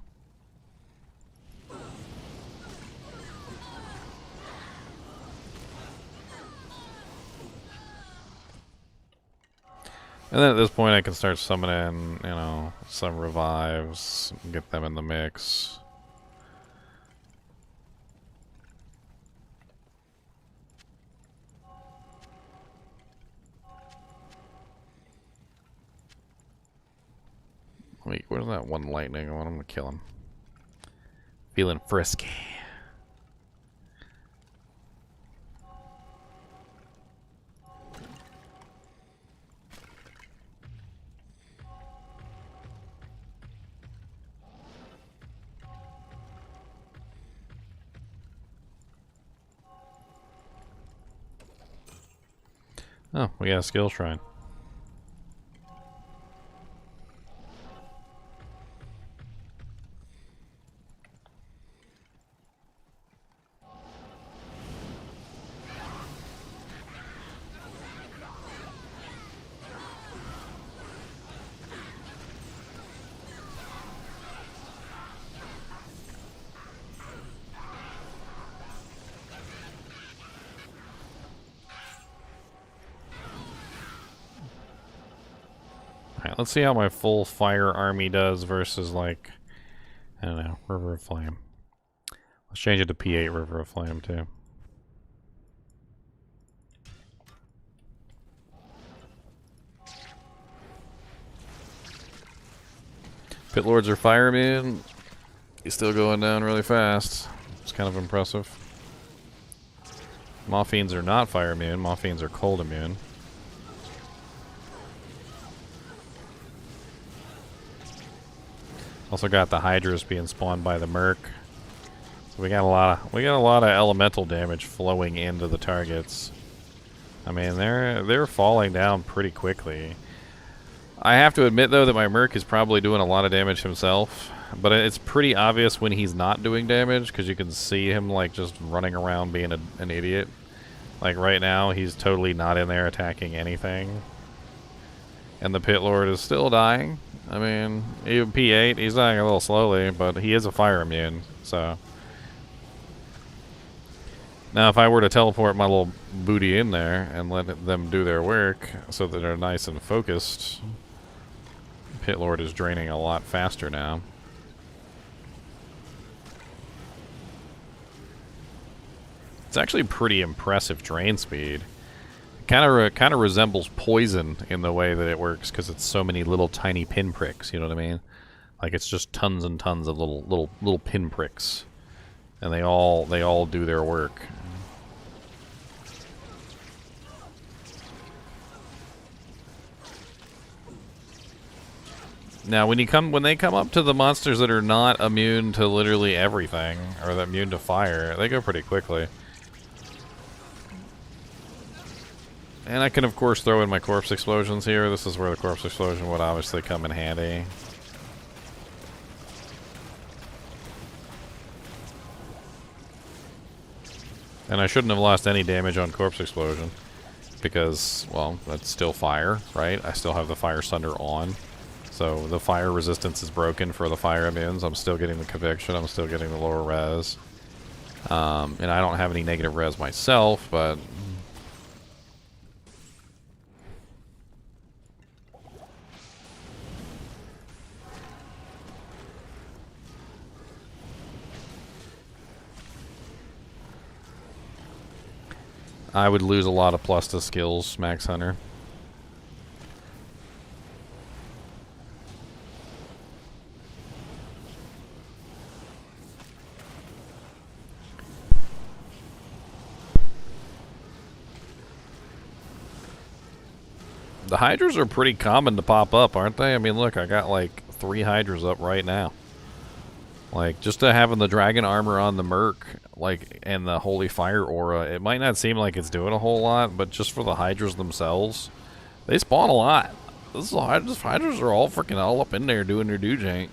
And then at this point I can start summoning, you know, some revives, and get them in the mix. Wait, where's that one lightning one? I'm gonna kill him. Feeling frisky. Oh, we got a skill shrine. Alright, let's see how my full fire army does versus, like, I don't know, River of Flame. Let's change it to P8 River of Flame, too. Pit Lords are fire immune. He's still going down really fast. It's kind of impressive. Maw Fiends are not fire immune. Maw Fiends are cold immune. Also got the Hydras being spawned by the Merc. So we got a lot of elemental damage flowing into the targets. I mean, they're falling down pretty quickly. I have to admit though that my Merc is probably doing a lot of damage himself, but it's pretty obvious when he's not doing damage because you can see him like just running around being an idiot. Like right now, he's totally not in there attacking anything. And the Pit Lord is still dying. I mean, even P8, he's dying a little slowly, but he is a fire immune, so. Now, if I were to teleport my little booty in there and let them do their work so that they're nice and focused, Pit Lord is draining a lot faster now. It's actually pretty impressive drain speed. Kind of resembles poison in the way that it works because it's so many little tiny pinpricks. You know what I mean? Like it's just tons and tons of little pinpricks, and they all do their work. Now, when they come up to the monsters that are not immune to literally everything or that immune to fire, they go pretty quickly. And I can, of course, throw in my corpse explosions here. This is where the corpse explosion would obviously come in handy. And I shouldn't have lost any damage on corpse explosion because, well, that's still fire, right? I still have the fire sunder on. So the fire resistance is broken for the fire immunes. I'm still getting the conviction. I'm still getting the lower res. And I don't have any negative res myself, but... I would lose a lot of plus to skills, Max Hunter. The Hydras are pretty common to pop up, aren't they? I mean, look, I got like 3 Hydras up right now. Like, just to having the dragon armor on the Merc, like, and the Holy Fire aura, it might not seem like it's doing a whole lot, but just for the Hydras themselves, they spawn a lot. Hydras are all freaking all up in there doing their do-jank.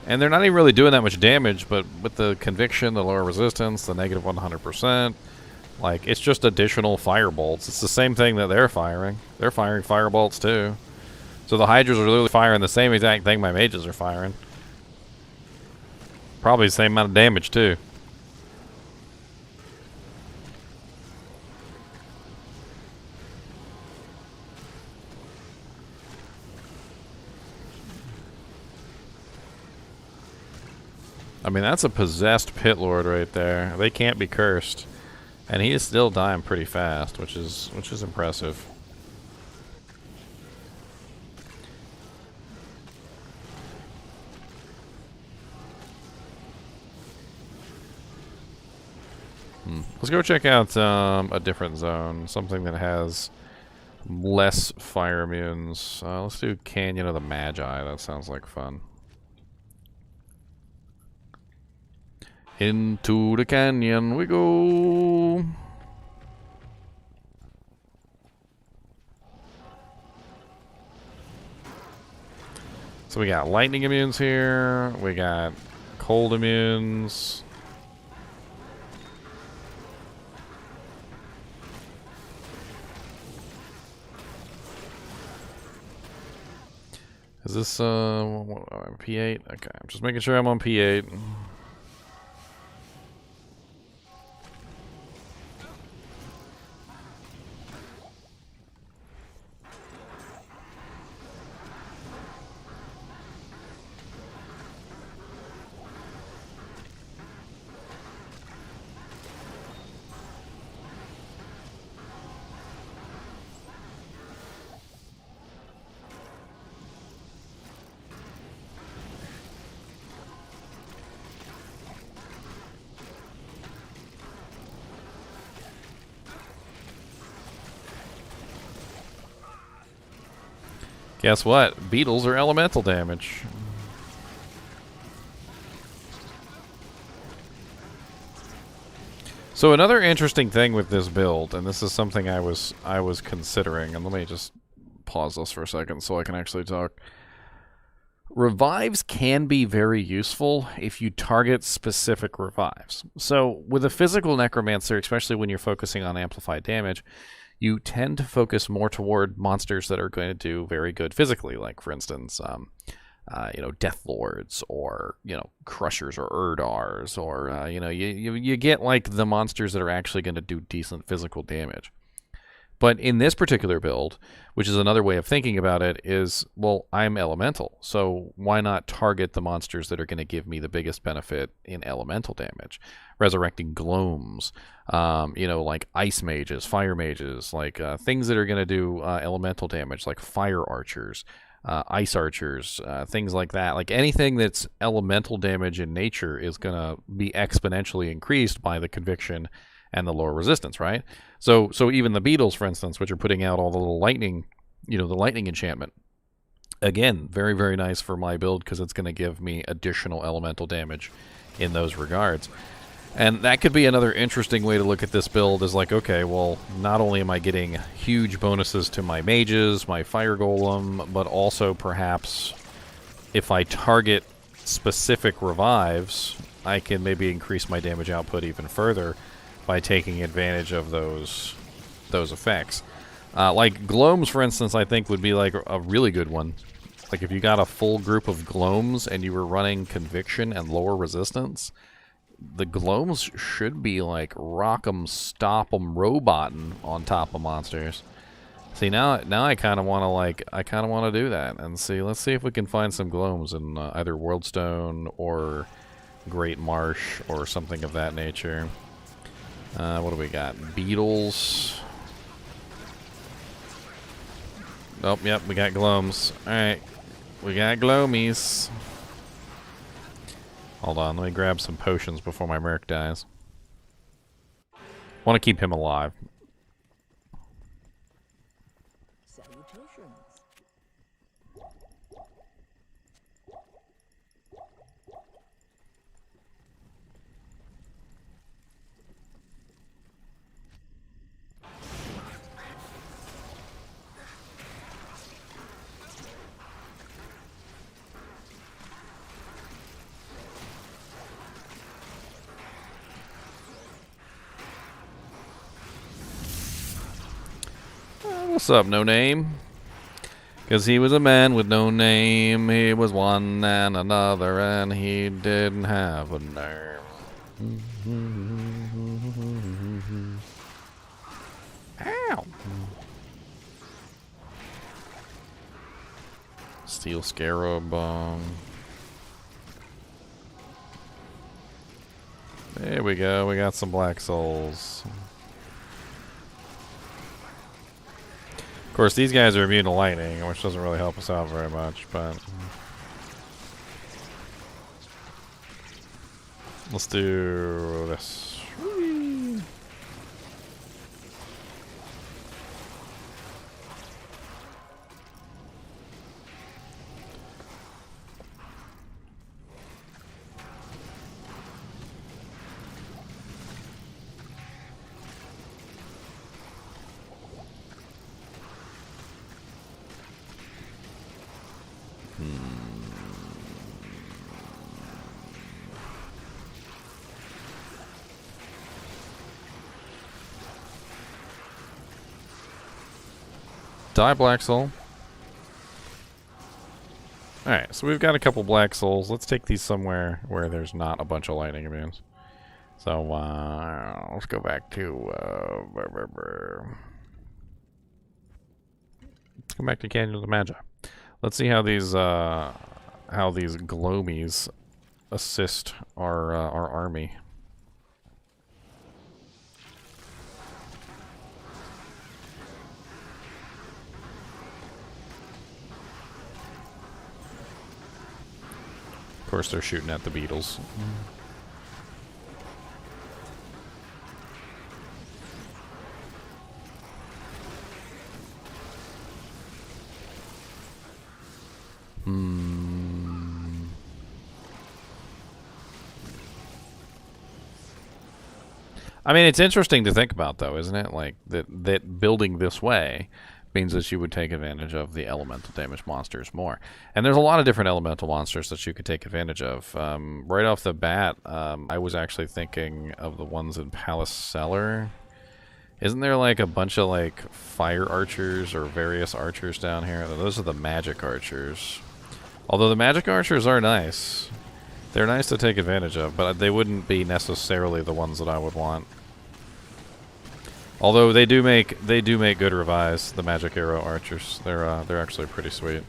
And they're not even really doing that much damage, but with the conviction, the lower resistance, the negative 100%, Like, it's just additional firebolts. It's the same thing that they're firing. They're firing firebolts too. So the Hydras are literally firing the same exact thing my mages are firing. Probably the same amount of damage too. I mean, that's a possessed pit lord right there. They can't be cursed. And he is still dying pretty fast, which is impressive. Let's go check out a different zone, something that has less fire immunes. Let's do Canyon of the Magi. That sounds like fun. Into the canyon we go. So we got lightning immunes here. We got cold immunes. Is this P8? Okay, I'm just making sure I'm on P8. Guess what? Beetles are elemental damage. So another interesting thing with this build, and this is something I was considering, and let me just pause this for a second so I can actually talk. Revives can be very useful if you target specific revives. So with a physical Necromancer, especially when you're focusing on amplified damage, you tend to focus more toward monsters that are going to do very good physically, like, for instance, Death Lords, or, Crushers, or Urdars, or, you get, like, the monsters that are actually going to do decent physical damage. But in this particular build, which is another way of thinking about it, is, well, I'm elemental, so why not target the monsters that are going to give me the biggest benefit in elemental damage? Resurrecting Gloams, like ice mages, fire mages, like things that are going to do elemental damage, like fire archers, ice archers, things like that. Like anything that's elemental damage in nature is going to be exponentially increased by the conviction and the lower resistance, right? So even the beetles, for instance, which are putting out all the little lightning, the lightning enchantment, again, very, very nice for my build because it's going to give me additional elemental damage in those regards. And that could be another interesting way to look at this build, is like, okay, well, not only am I getting huge bonuses to my mages, my fire golem, but also perhaps if I target specific revives, I can maybe increase my damage output even further by taking advantage of those effects. Like Gloams, for instance, I think would be like a really good one. Like if you got a full group of Gloams and you were running Conviction and lower resistance, the Gloams should be like rock 'em, stop 'em, robotin' on top of monsters. See, now I kind of want to do that and see. Let's see if we can find some Gloams in either Worldstone or Great Marsh or something of that nature. What do we got? Beetles. Oh, yep, we got Gloams. Alright, we got Gloomies. Hold on, let me grab some potions before my Merc dies. Want to keep him alive. Salutations. What's up, no name? Because he was a man with no name. He was one and another, and he didn't have a name. Ow! Steel Scarab. There we go. We got some black souls. Of course, these guys are immune to lightning, which doesn't really help us out very much, but let's do this. Whee! Die, Black Soul. Alright, so we've got a couple Black Souls. Let's take these somewhere where there's not a bunch of lightning immunes. So, let's go back to, let's go back to Canyon of the Magi. Let's see how these glomies assist our army. Of course, they're shooting at the beetles. I mean, it's interesting to think about, though, isn't it? Like, that building this way means that you would take advantage of the elemental damage monsters more. And there's a lot of different elemental monsters that you could take advantage of. Right off the bat, I was actually thinking of the ones in Palace Cellar. Isn't there, like, a bunch of, like, fire archers or various archers down here? Those are the magic archers. Although the magic archers are nice. They're nice to take advantage of, but they wouldn't be necessarily the ones that I would want. Although they do make good revives, the magic arrow archers. They're actually pretty sweet.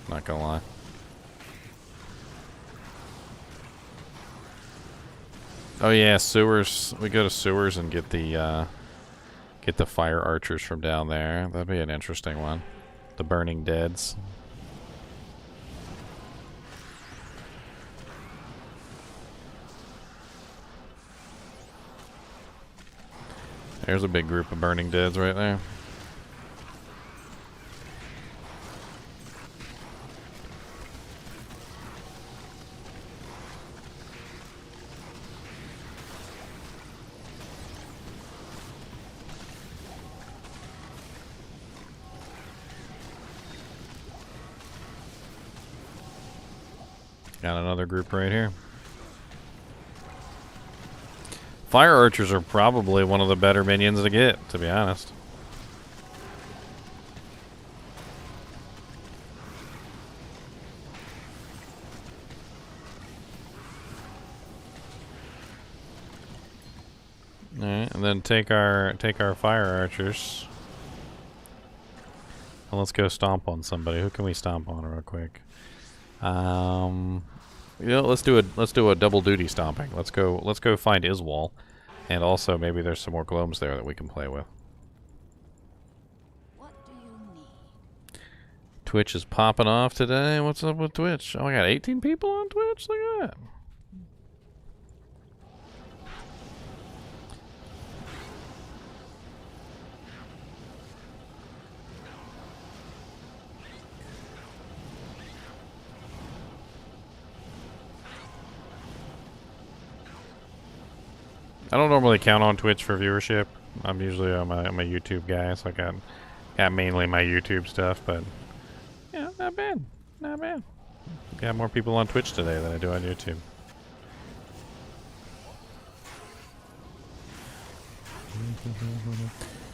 Not gonna lie. Oh yeah, sewers. We go to sewers and get the fire archers from down there. That'd be an interesting one. The burning deads. There's a big group of burning deads right there. Got another group right here. Fire archers are probably one of the better minions to get, to be honest. Alright, and then take our fire archers. And let's go stomp on somebody. Who can we stomp on real quick? You know, let's do a double duty stomping. Let's go find Iswal, and also maybe there's some more glomes there that we can play with. What do you need? Twitch is popping off today. What's up with Twitch? Oh, I got 18 people on Twitch. Look at that. I don't normally count on Twitch for viewership. I'm usually I'm a YouTube guy, so I got mainly my YouTube stuff. But yeah, not bad, not bad. Got more people on Twitch today than I do on YouTube.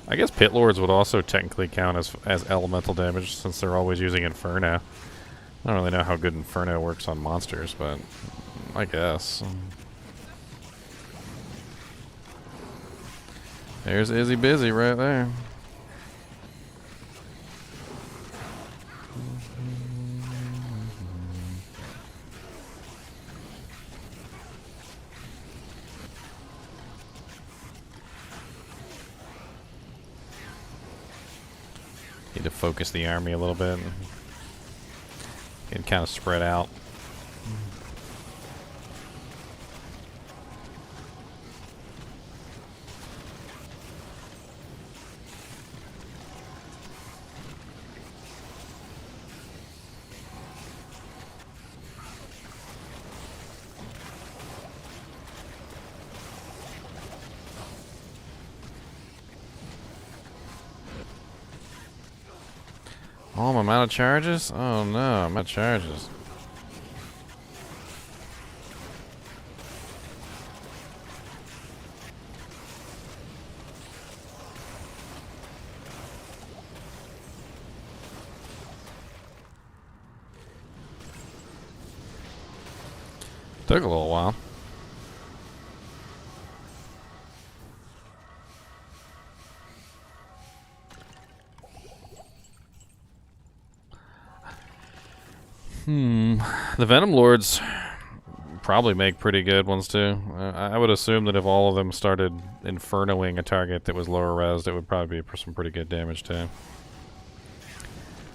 I guess Pit Lords would also technically count as elemental damage since they're always using Inferno. I don't really know how good Inferno works on monsters, but I guess. There's Izzy Busy right there. Need to focus the army a little bit and kind of spread out. Oh, I'm out of charges? Oh no, I'm out of charges. Took a little while. The Venom Lords probably make pretty good ones too. I would assume that if all of them started infernoing a target that was lower resed, it would probably be some pretty good damage too. Of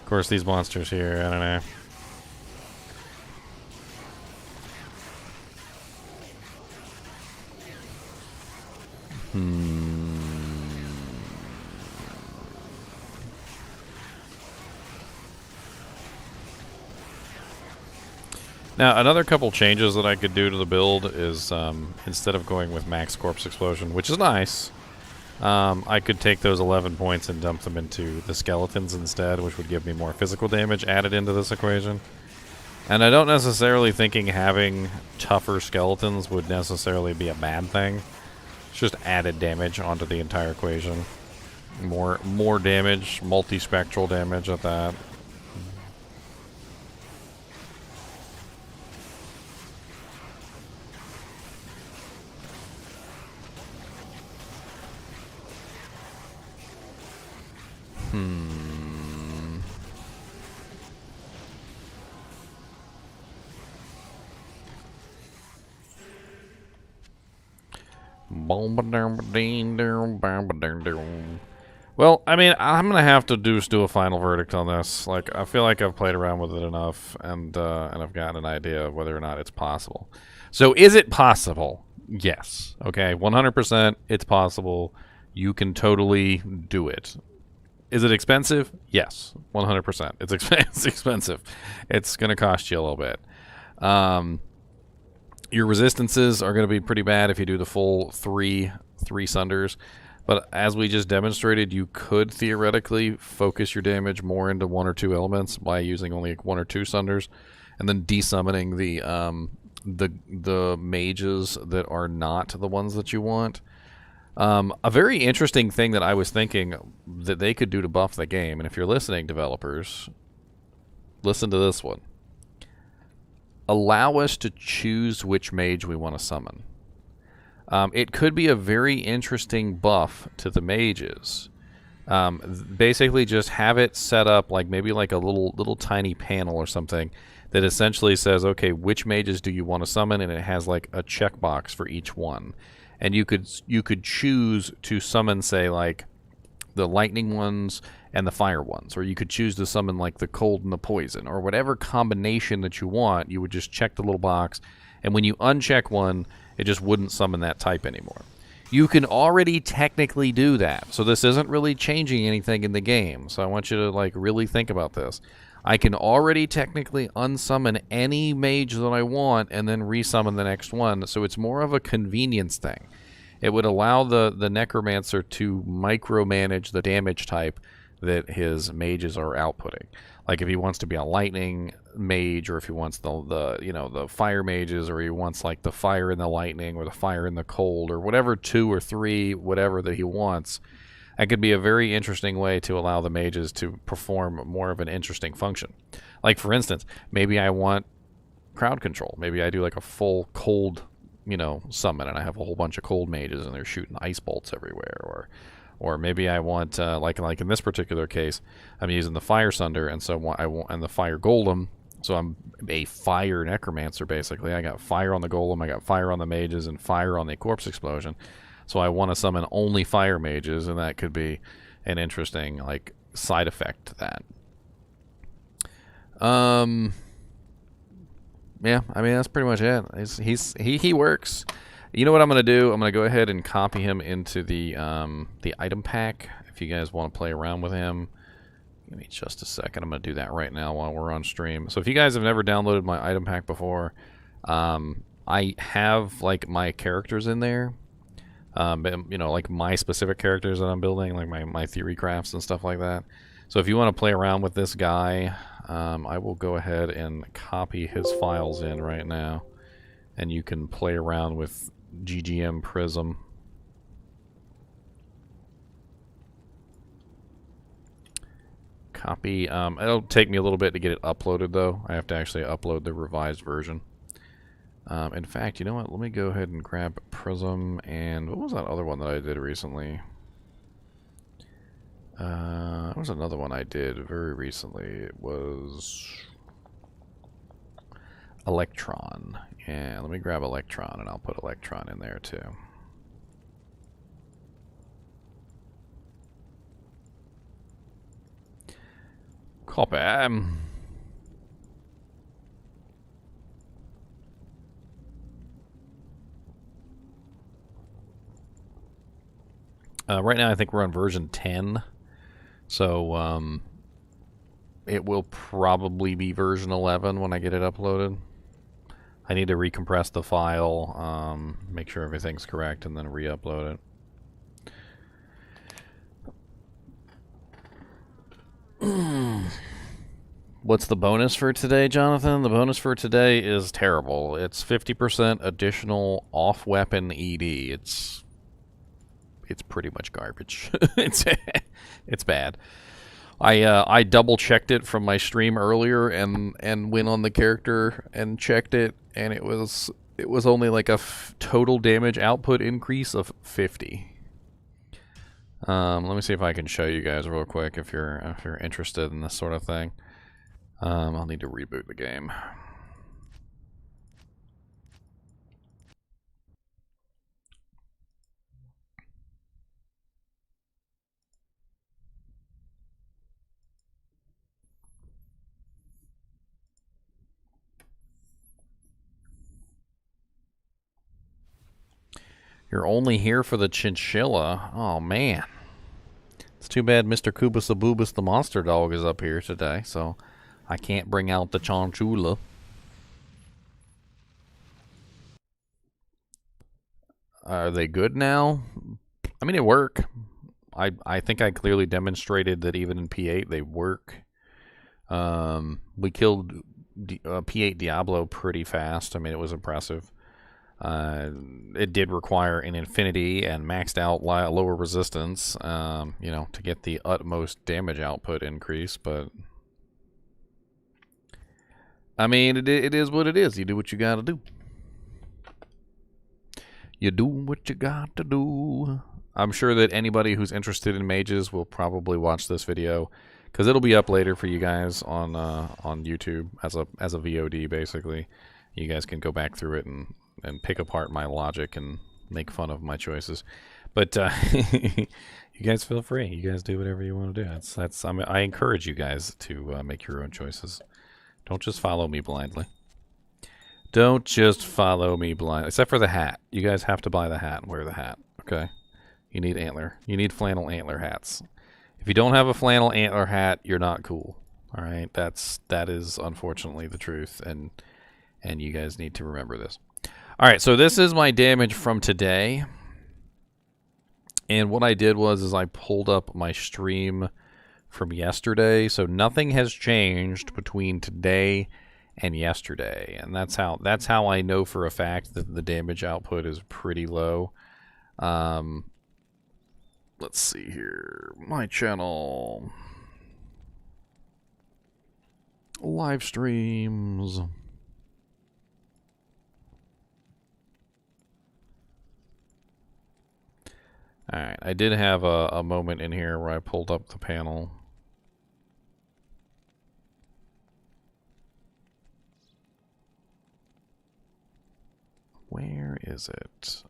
course, these monsters here, I don't know. Now, another couple changes that I could do to the build is instead of going with max corpse explosion, which is nice, I could take those 11 points and dump them into the skeletons instead, which would give me more physical damage added into this equation. And I don't necessarily thinking having tougher skeletons would necessarily be a bad thing. It's just added damage onto the entire equation. More damage, multi-spectral damage at that. Well, I mean, I'm gonna have to do a final verdict on this. Like, I feel like I've played around with it enough, and I've gotten an idea of whether or not it's possible. So, is it possible? Yes. Okay, 100%. It's possible. You can totally do it. Is it expensive? Yes, 100%. It's expensive. It's gonna cost you a little bit. Your resistances are going to be pretty bad if you do the full three sunders. But as we just demonstrated, you could theoretically focus your damage more into one or two elements by using only one or two sunders, and then desummoning the mages that are not the ones that you want. A very interesting thing that I was thinking that they could do to buff the game, and if you're listening, developers, listen to this one. Allow us to choose which mage we want to summon. It could be a very interesting buff to the mages. Basically, just have it set up like maybe like a little tiny panel or something that essentially says, okay, which mages do you want to summon, and it has like a checkbox for each one, and you could choose to summon, say, like the lightning ones and the fire ones, or you could choose to summon like the cold and the poison, or whatever combination that you want. You would just check the little box, and when you uncheck one, it just wouldn't summon that type anymore. You can already technically do that, so this isn't really changing anything in the game. So I want you to like really think about this. I can already technically unsummon any mage that I want and then resummon the next one, so it's more of a convenience thing. It would allow the Necromancer to micromanage the damage type that his mages are outputting. Like if he wants to be a lightning mage, or if he wants the fire mages, or he wants like the fire and the lightning, or the fire and the cold, or whatever 2 or 3, whatever that he wants. That could be a very interesting way to allow the mages to perform more of an interesting function. Like for instance, maybe I want crowd control. Maybe I do like a full cold, summon, and I have a whole bunch of cold mages and they're shooting ice bolts everywhere, or maybe I want like in this particular case, I'm using the fire sunder, and so I want and the fire golem. So I'm a fire necromancer basically. I got fire on the golem, I got fire on the mages, and fire on the corpse explosion. So I want to summon only fire mages, and that could be an interesting like side effect to that. Yeah, I mean that's pretty much it. He works. You know what I'm gonna do? I'm gonna go ahead and copy him into the item pack. If you guys want to play around with him, give me just a second. I'm gonna do that right now while we're on stream. So if you guys have never downloaded my item pack before, I have like my characters in there. Like my specific characters that I'm building, like my theory crafts and stuff like that. So if you want to play around with this guy, I will go ahead and copy his files in right now, and you can play around with GGM Prism. Copy. It'll take me a little bit to get it uploaded, though. I have to actually upload the revised version. In fact, you know what? Let me go ahead and grab Prism, and what was that other one that I did recently? What was another one I did very recently? It was Electron. Yeah, let me grab Electron, and I'll put Electron in there too. Copy. Right now I think we're on version 10. So, it will probably be version 11 when I get it uploaded. I need to recompress the file, make sure everything's correct, and then re-upload it. What's the bonus for today, Jonathan? The bonus for today is terrible. It's 50% additional off-weapon ED. It's pretty much garbage. It's bad. I double checked it from my stream earlier and went on the character and checked it, and it was only like a total damage output increase of 50. Let me see if I can show you guys real quick if you're interested in this sort of thing. I'll need to reboot the game. You're only here for the Chinchilla. Oh, man. It's too bad Mr. Kubus the Boobus the Monster Dog is up here today, so I can't bring out the Chinchilla. Are they good now? I mean, they work. I think I clearly demonstrated that even in P8 they work. We killed P8 Diablo pretty fast. I mean, it was impressive. It did require an infinity and maxed out lower resistance, to get the utmost damage output increase, but I mean, it is what it is. You do what you gotta do. You do what you got to do. I'm sure that anybody who's interested in mages will probably watch this video, because it'll be up later for you guys on YouTube as a VOD, basically. You guys can go back through it and pick apart my logic and make fun of my choices. But you guys feel free. You guys do whatever you want to do. I encourage you guys to make your own choices. Don't just follow me blindly. Don't just follow me blindly. Except for the hat. You guys have to buy the hat and wear the hat. Okay? You need antler. You need flannel antler hats. If you don't have a flannel antler hat, you're not cool. All right? That is unfortunately the truth, and you guys need to remember this. All right, so this is my damage from today. And what I did was I pulled up my stream from yesterday, so nothing has changed between today and yesterday, and that's how I know for a fact that the damage output is pretty low. Let's see here, my channel, live streams. Alright, I did have a moment in here where I pulled up the panel. Where is it?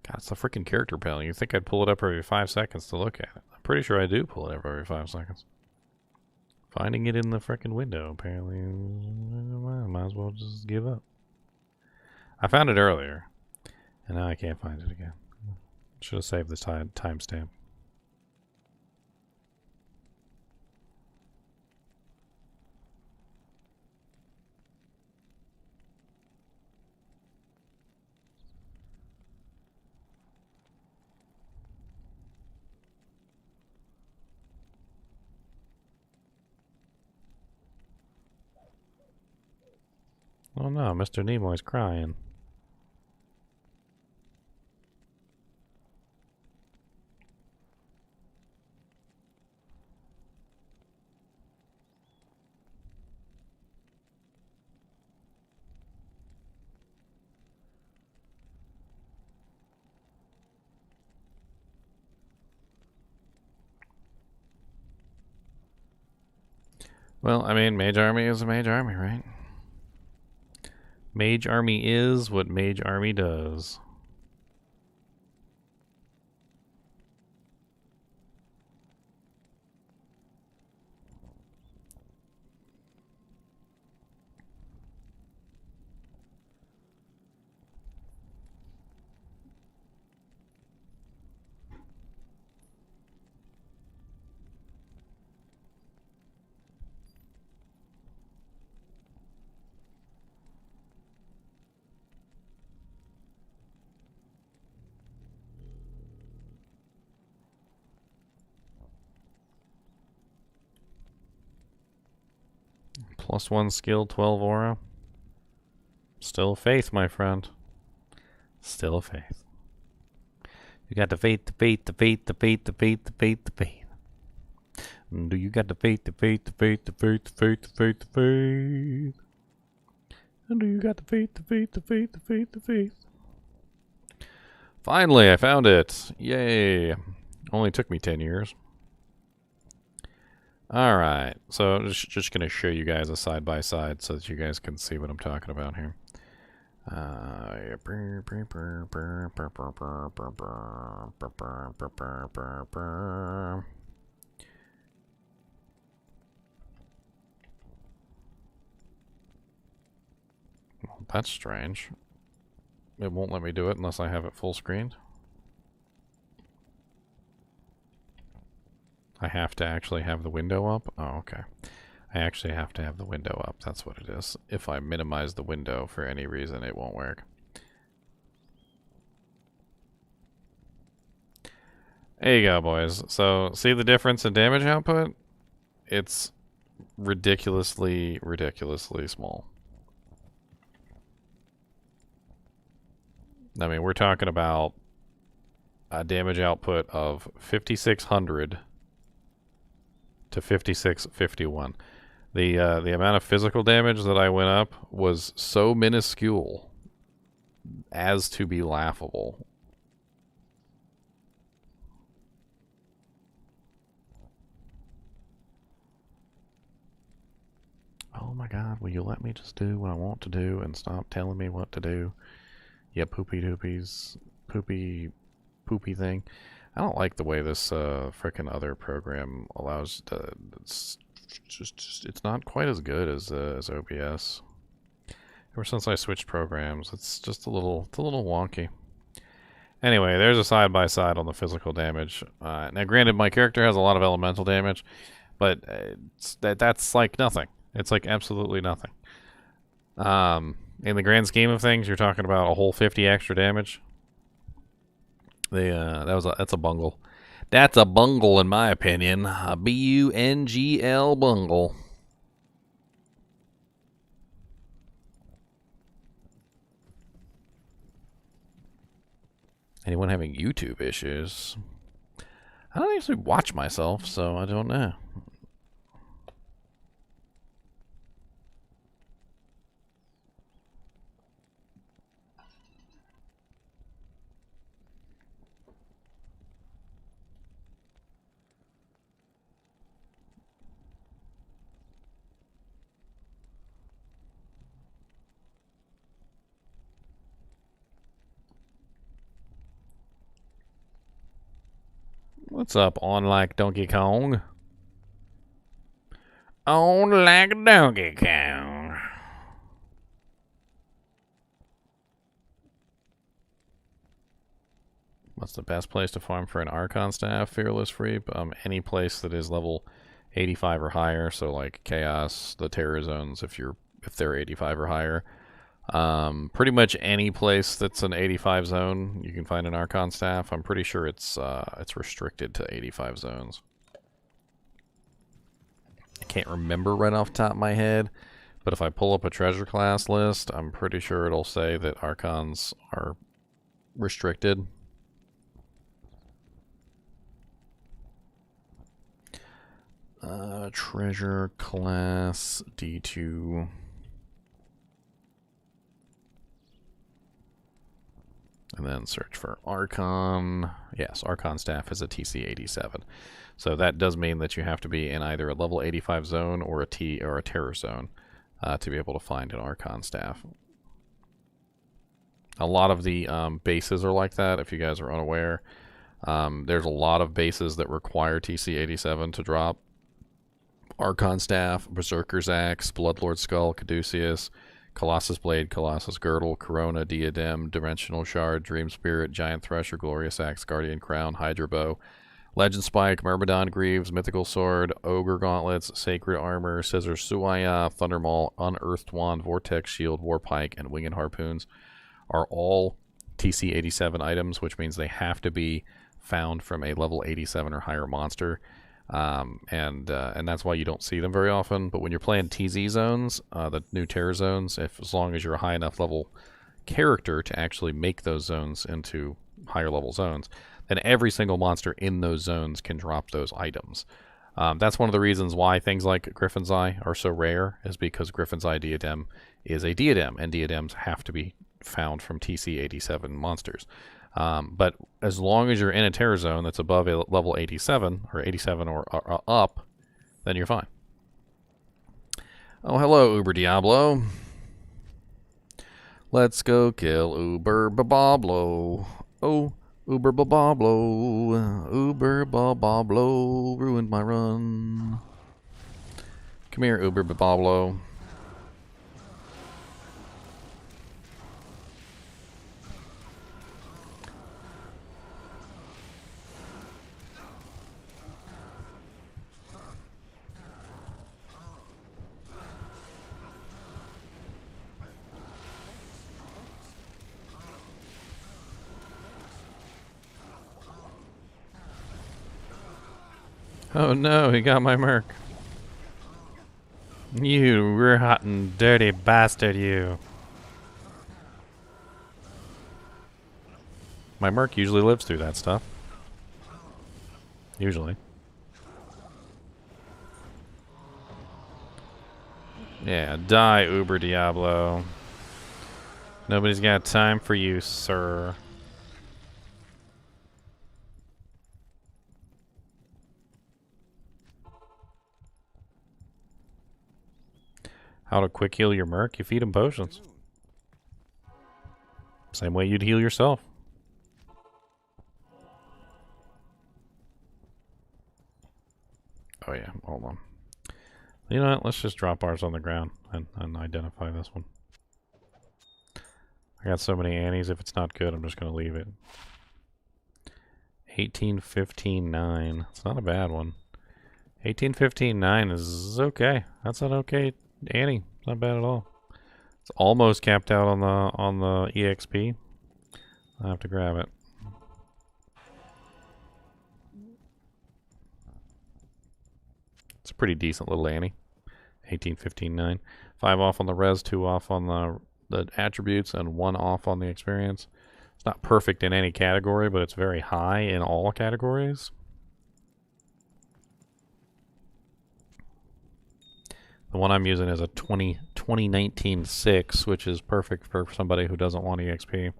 God, it's the freaking character panel. You think I'd pull it up every 5 seconds to look at it. I'm pretty sure I do pull it up every 5 seconds. Finding it in the freaking window, apparently. Might as well just give up. I found it earlier, and now I can't find it again. Should have saved this timestamp. Oh no, Mr. Nimoy's crying. Well, I mean, Mage Army is a Mage Army, right? Mage Army is what Mage Army does. +1 skill, 12 aura. Still faith, my friend. Still faith. You got the faith, the faith, the faith, the faith, the faith, the faith, the faith. Do you got the faith, the faith, the faith, the faith, the faith, the faith, the faith? And do you got the faith, the faith, the faith, the faith, the faith? Finally, I found it. Yay. Only took me 10 years. Alright, so just going to show you guys a side-by-side so that you guys can see what I'm talking about here. Well, that's strange. It won't let me do it unless I have it full screened. I have to actually have the window up? Oh, okay. I actually have to have the window up. That's what it is. If I minimize the window for any reason, it won't work. There you go, boys. So, see the difference in damage output? It's ridiculously, ridiculously small. I mean, we're talking about a damage output of 5,600 to 5,651. The amount of physical damage that I went up was so minuscule as to be laughable. Oh my god, will you let me just do what I want to do and stop telling me what to do? Yeah, poopy doopies. Poopy thing. I don't like the way this frickin' other program allows to, it's it's not quite as good as OBS. Ever since I switched programs, it's just it's a little wonky. Anyway, there's a side by side on the physical damage. Now, granted, my character has a lot of elemental damage, but that's like nothing. It's like absolutely nothing. In the grand scheme of things, you're talking about a whole 50 extra damage. That's a bungle. That's a bungle in my opinion. A BUNGL bungle. Anyone having YouTube issues? I don't actually watch myself, so I don't know. What's up, on like Donkey Kong? On like Donkey Kong. What's the best place to farm for an Archon staff? Fearless Free? Any place that is level 85 or higher, so like Chaos, the Terror Zones, if they're 85 or higher. Pretty much any place that's an 85 zone, you can find an Archon staff. I'm pretty sure it's restricted to 85 zones. I can't remember right off the top of my head, but if I pull up a treasure class list, I'm pretty sure it'll say that Archons are restricted. Treasure class D2. And then search for Archon. Yes, Archon staff is a TC 87. So that does mean that you have to be in either a level 85 zone or a terror zone to be able to find an Archon staff. A lot of the bases are like that, if you guys are unaware. There's a lot of bases that require TC 87 to drop Archon staff, Berserker's Axe, Bloodlord Skull, Caduceus, Colossus Blade, Colossus Girdle, Corona, Diadem, Dimensional Shard, Dream Spirit, Giant Thresher, Glorious Axe, Guardian Crown, Hydra Bow, Legend Spike, Myrmidon Greaves, Mythical Sword, Ogre Gauntlets, Sacred Armor, Scissor Suaya, Thundermaul, Unearthed Wand, Vortex Shield, Warpike, and Winged Harpoons are all TC 87 items, which means they have to be found from a level 87 or higher monster. And that's why you don't see them very often. But when you're playing TZ zones, the new terror zones, as long as you're a high enough level character to actually make those zones into higher level zones, then every single monster in those zones can drop those items. That's one of the reasons why things like Griffin's Eye are so rare, is because Griffin's Eye diadem is a diadem, and diadems have to be found from TC 87 monsters. But as long as you're in a terror zone that's above a level 87 or 87 or up, then you're fine. Oh, hello, Uber Diablo. Let's go kill Uber Babablo. Oh, Uber Babablo. Uber Babablo ruined my run. Come here, Uber Babablo. Oh no, he got my merc. You rotten, dirty bastard, you. My merc usually lives through that stuff. Usually. Yeah, die, Uber Diablo. Nobody's got time for you, sir. How to quick heal your merc? You feed him potions. Same way you'd heal yourself. Oh yeah, hold on. You know what? Let's just drop ours on the ground and identify this one. I got so many Annies, if it's not good, I'm just going to leave it. 18-15-9. It's not a bad one. 18-15-9 is okay. That's an okay Annie. It's not bad at all. It's almost capped out on the EXP. I'll have to grab it. It's a pretty decent little Annie. 18-15-9. 5 off on the res, 2 off on the attributes, and 1 off on the experience. It's not perfect in any category, but it's very high in all categories. The one I'm using is a 2019 6, which is perfect for somebody who doesn't want EXP.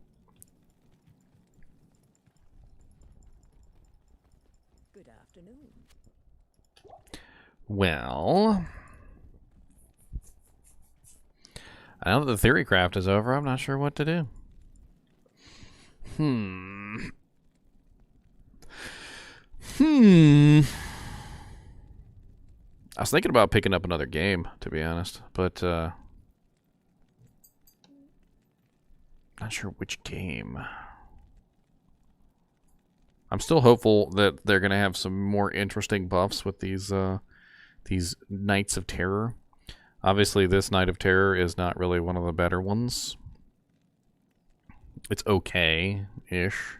Good afternoon. Well, now that the Theorycraft is over, I'm not sure what to do. I was thinking about picking up another game, to be honest, but not sure which game. I'm still hopeful that they're going to have some more interesting buffs with these Knights of Terror. Obviously, this Knight of Terror is not really one of the better ones. It's okay-ish.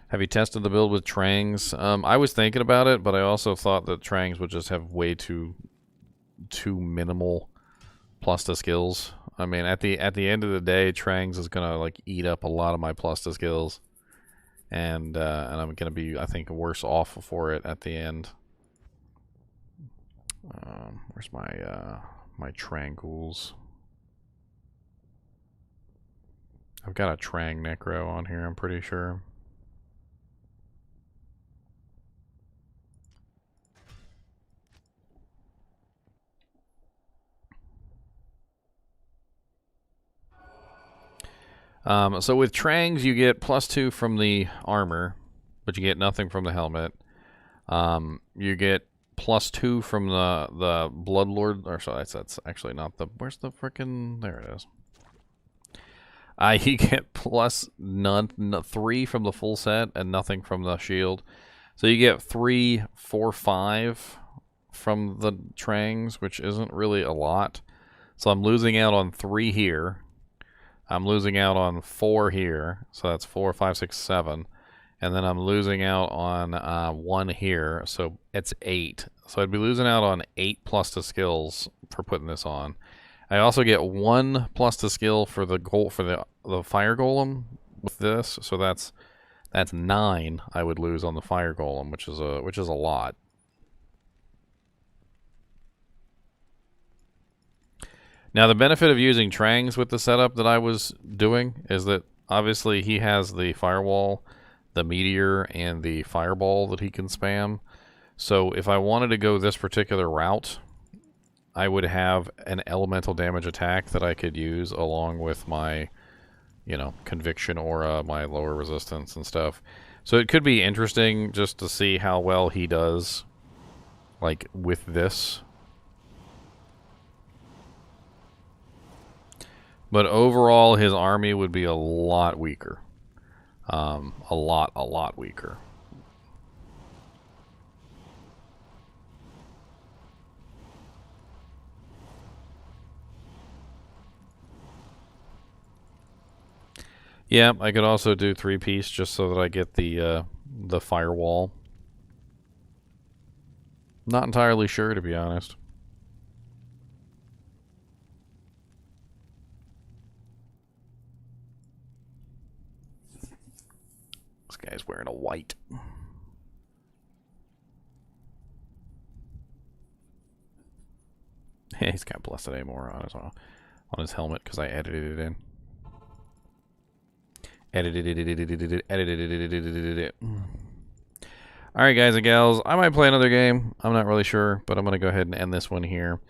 Have you tested the build with Trangs? I was thinking about it, but I also thought that Trangs would just have way too minimal plus to skills. I mean, at the end of the day, Trangs is gonna like eat up a lot of my plus to skills, and I'm gonna be, I think, worse off for it at the end. Where's my Trangles? I've got a Trang Necro on here, I'm pretty sure. So with Trangs, you get +2 from the armor, but you get nothing from the helmet. You get +2 from the Bloodlord, or sorry, that's actually not the. Where's the frickin'? There it is. You get +3 from the full set and nothing from the shield. So you get 3, 4, 5 from the Trangs, which isn't really a lot. So I'm losing out on 3 here. I'm losing out on 4 here, so that's 4, 5, 6, 7. And then I'm losing out on 1 here, so it's 8. So I'd be losing out on 8 plus to skills for putting this on. I also get 1 plus to skill for the fire golem with this, so that's 9 I would lose on the fire golem, which is a lot. Now, the benefit of using Trangs with the setup that I was doing is that obviously he has the firewall, the meteor, and the fireball that he can spam. So if I wanted to go this particular route, I would have an elemental damage attack that I could use along with my, conviction aura, my lower resistance and stuff. So it could be interesting just to see how well he does, like, with this. But overall, his army would be a lot weaker. A lot weaker. Yeah, I could also do 3-piece just so that I get the firewall. Not entirely sure, to be honest. This guy's wearing a white. He's got Blessed Amor on his helmet because I edited it in. Edited it. Alright, guys and gals, I might play another game. I'm not really sure, but I'm going to go ahead and end this one here.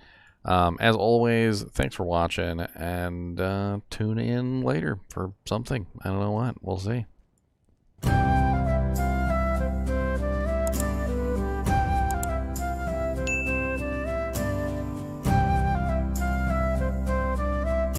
As always, thanks for watching, and tune in later for something. I don't know what. We'll see.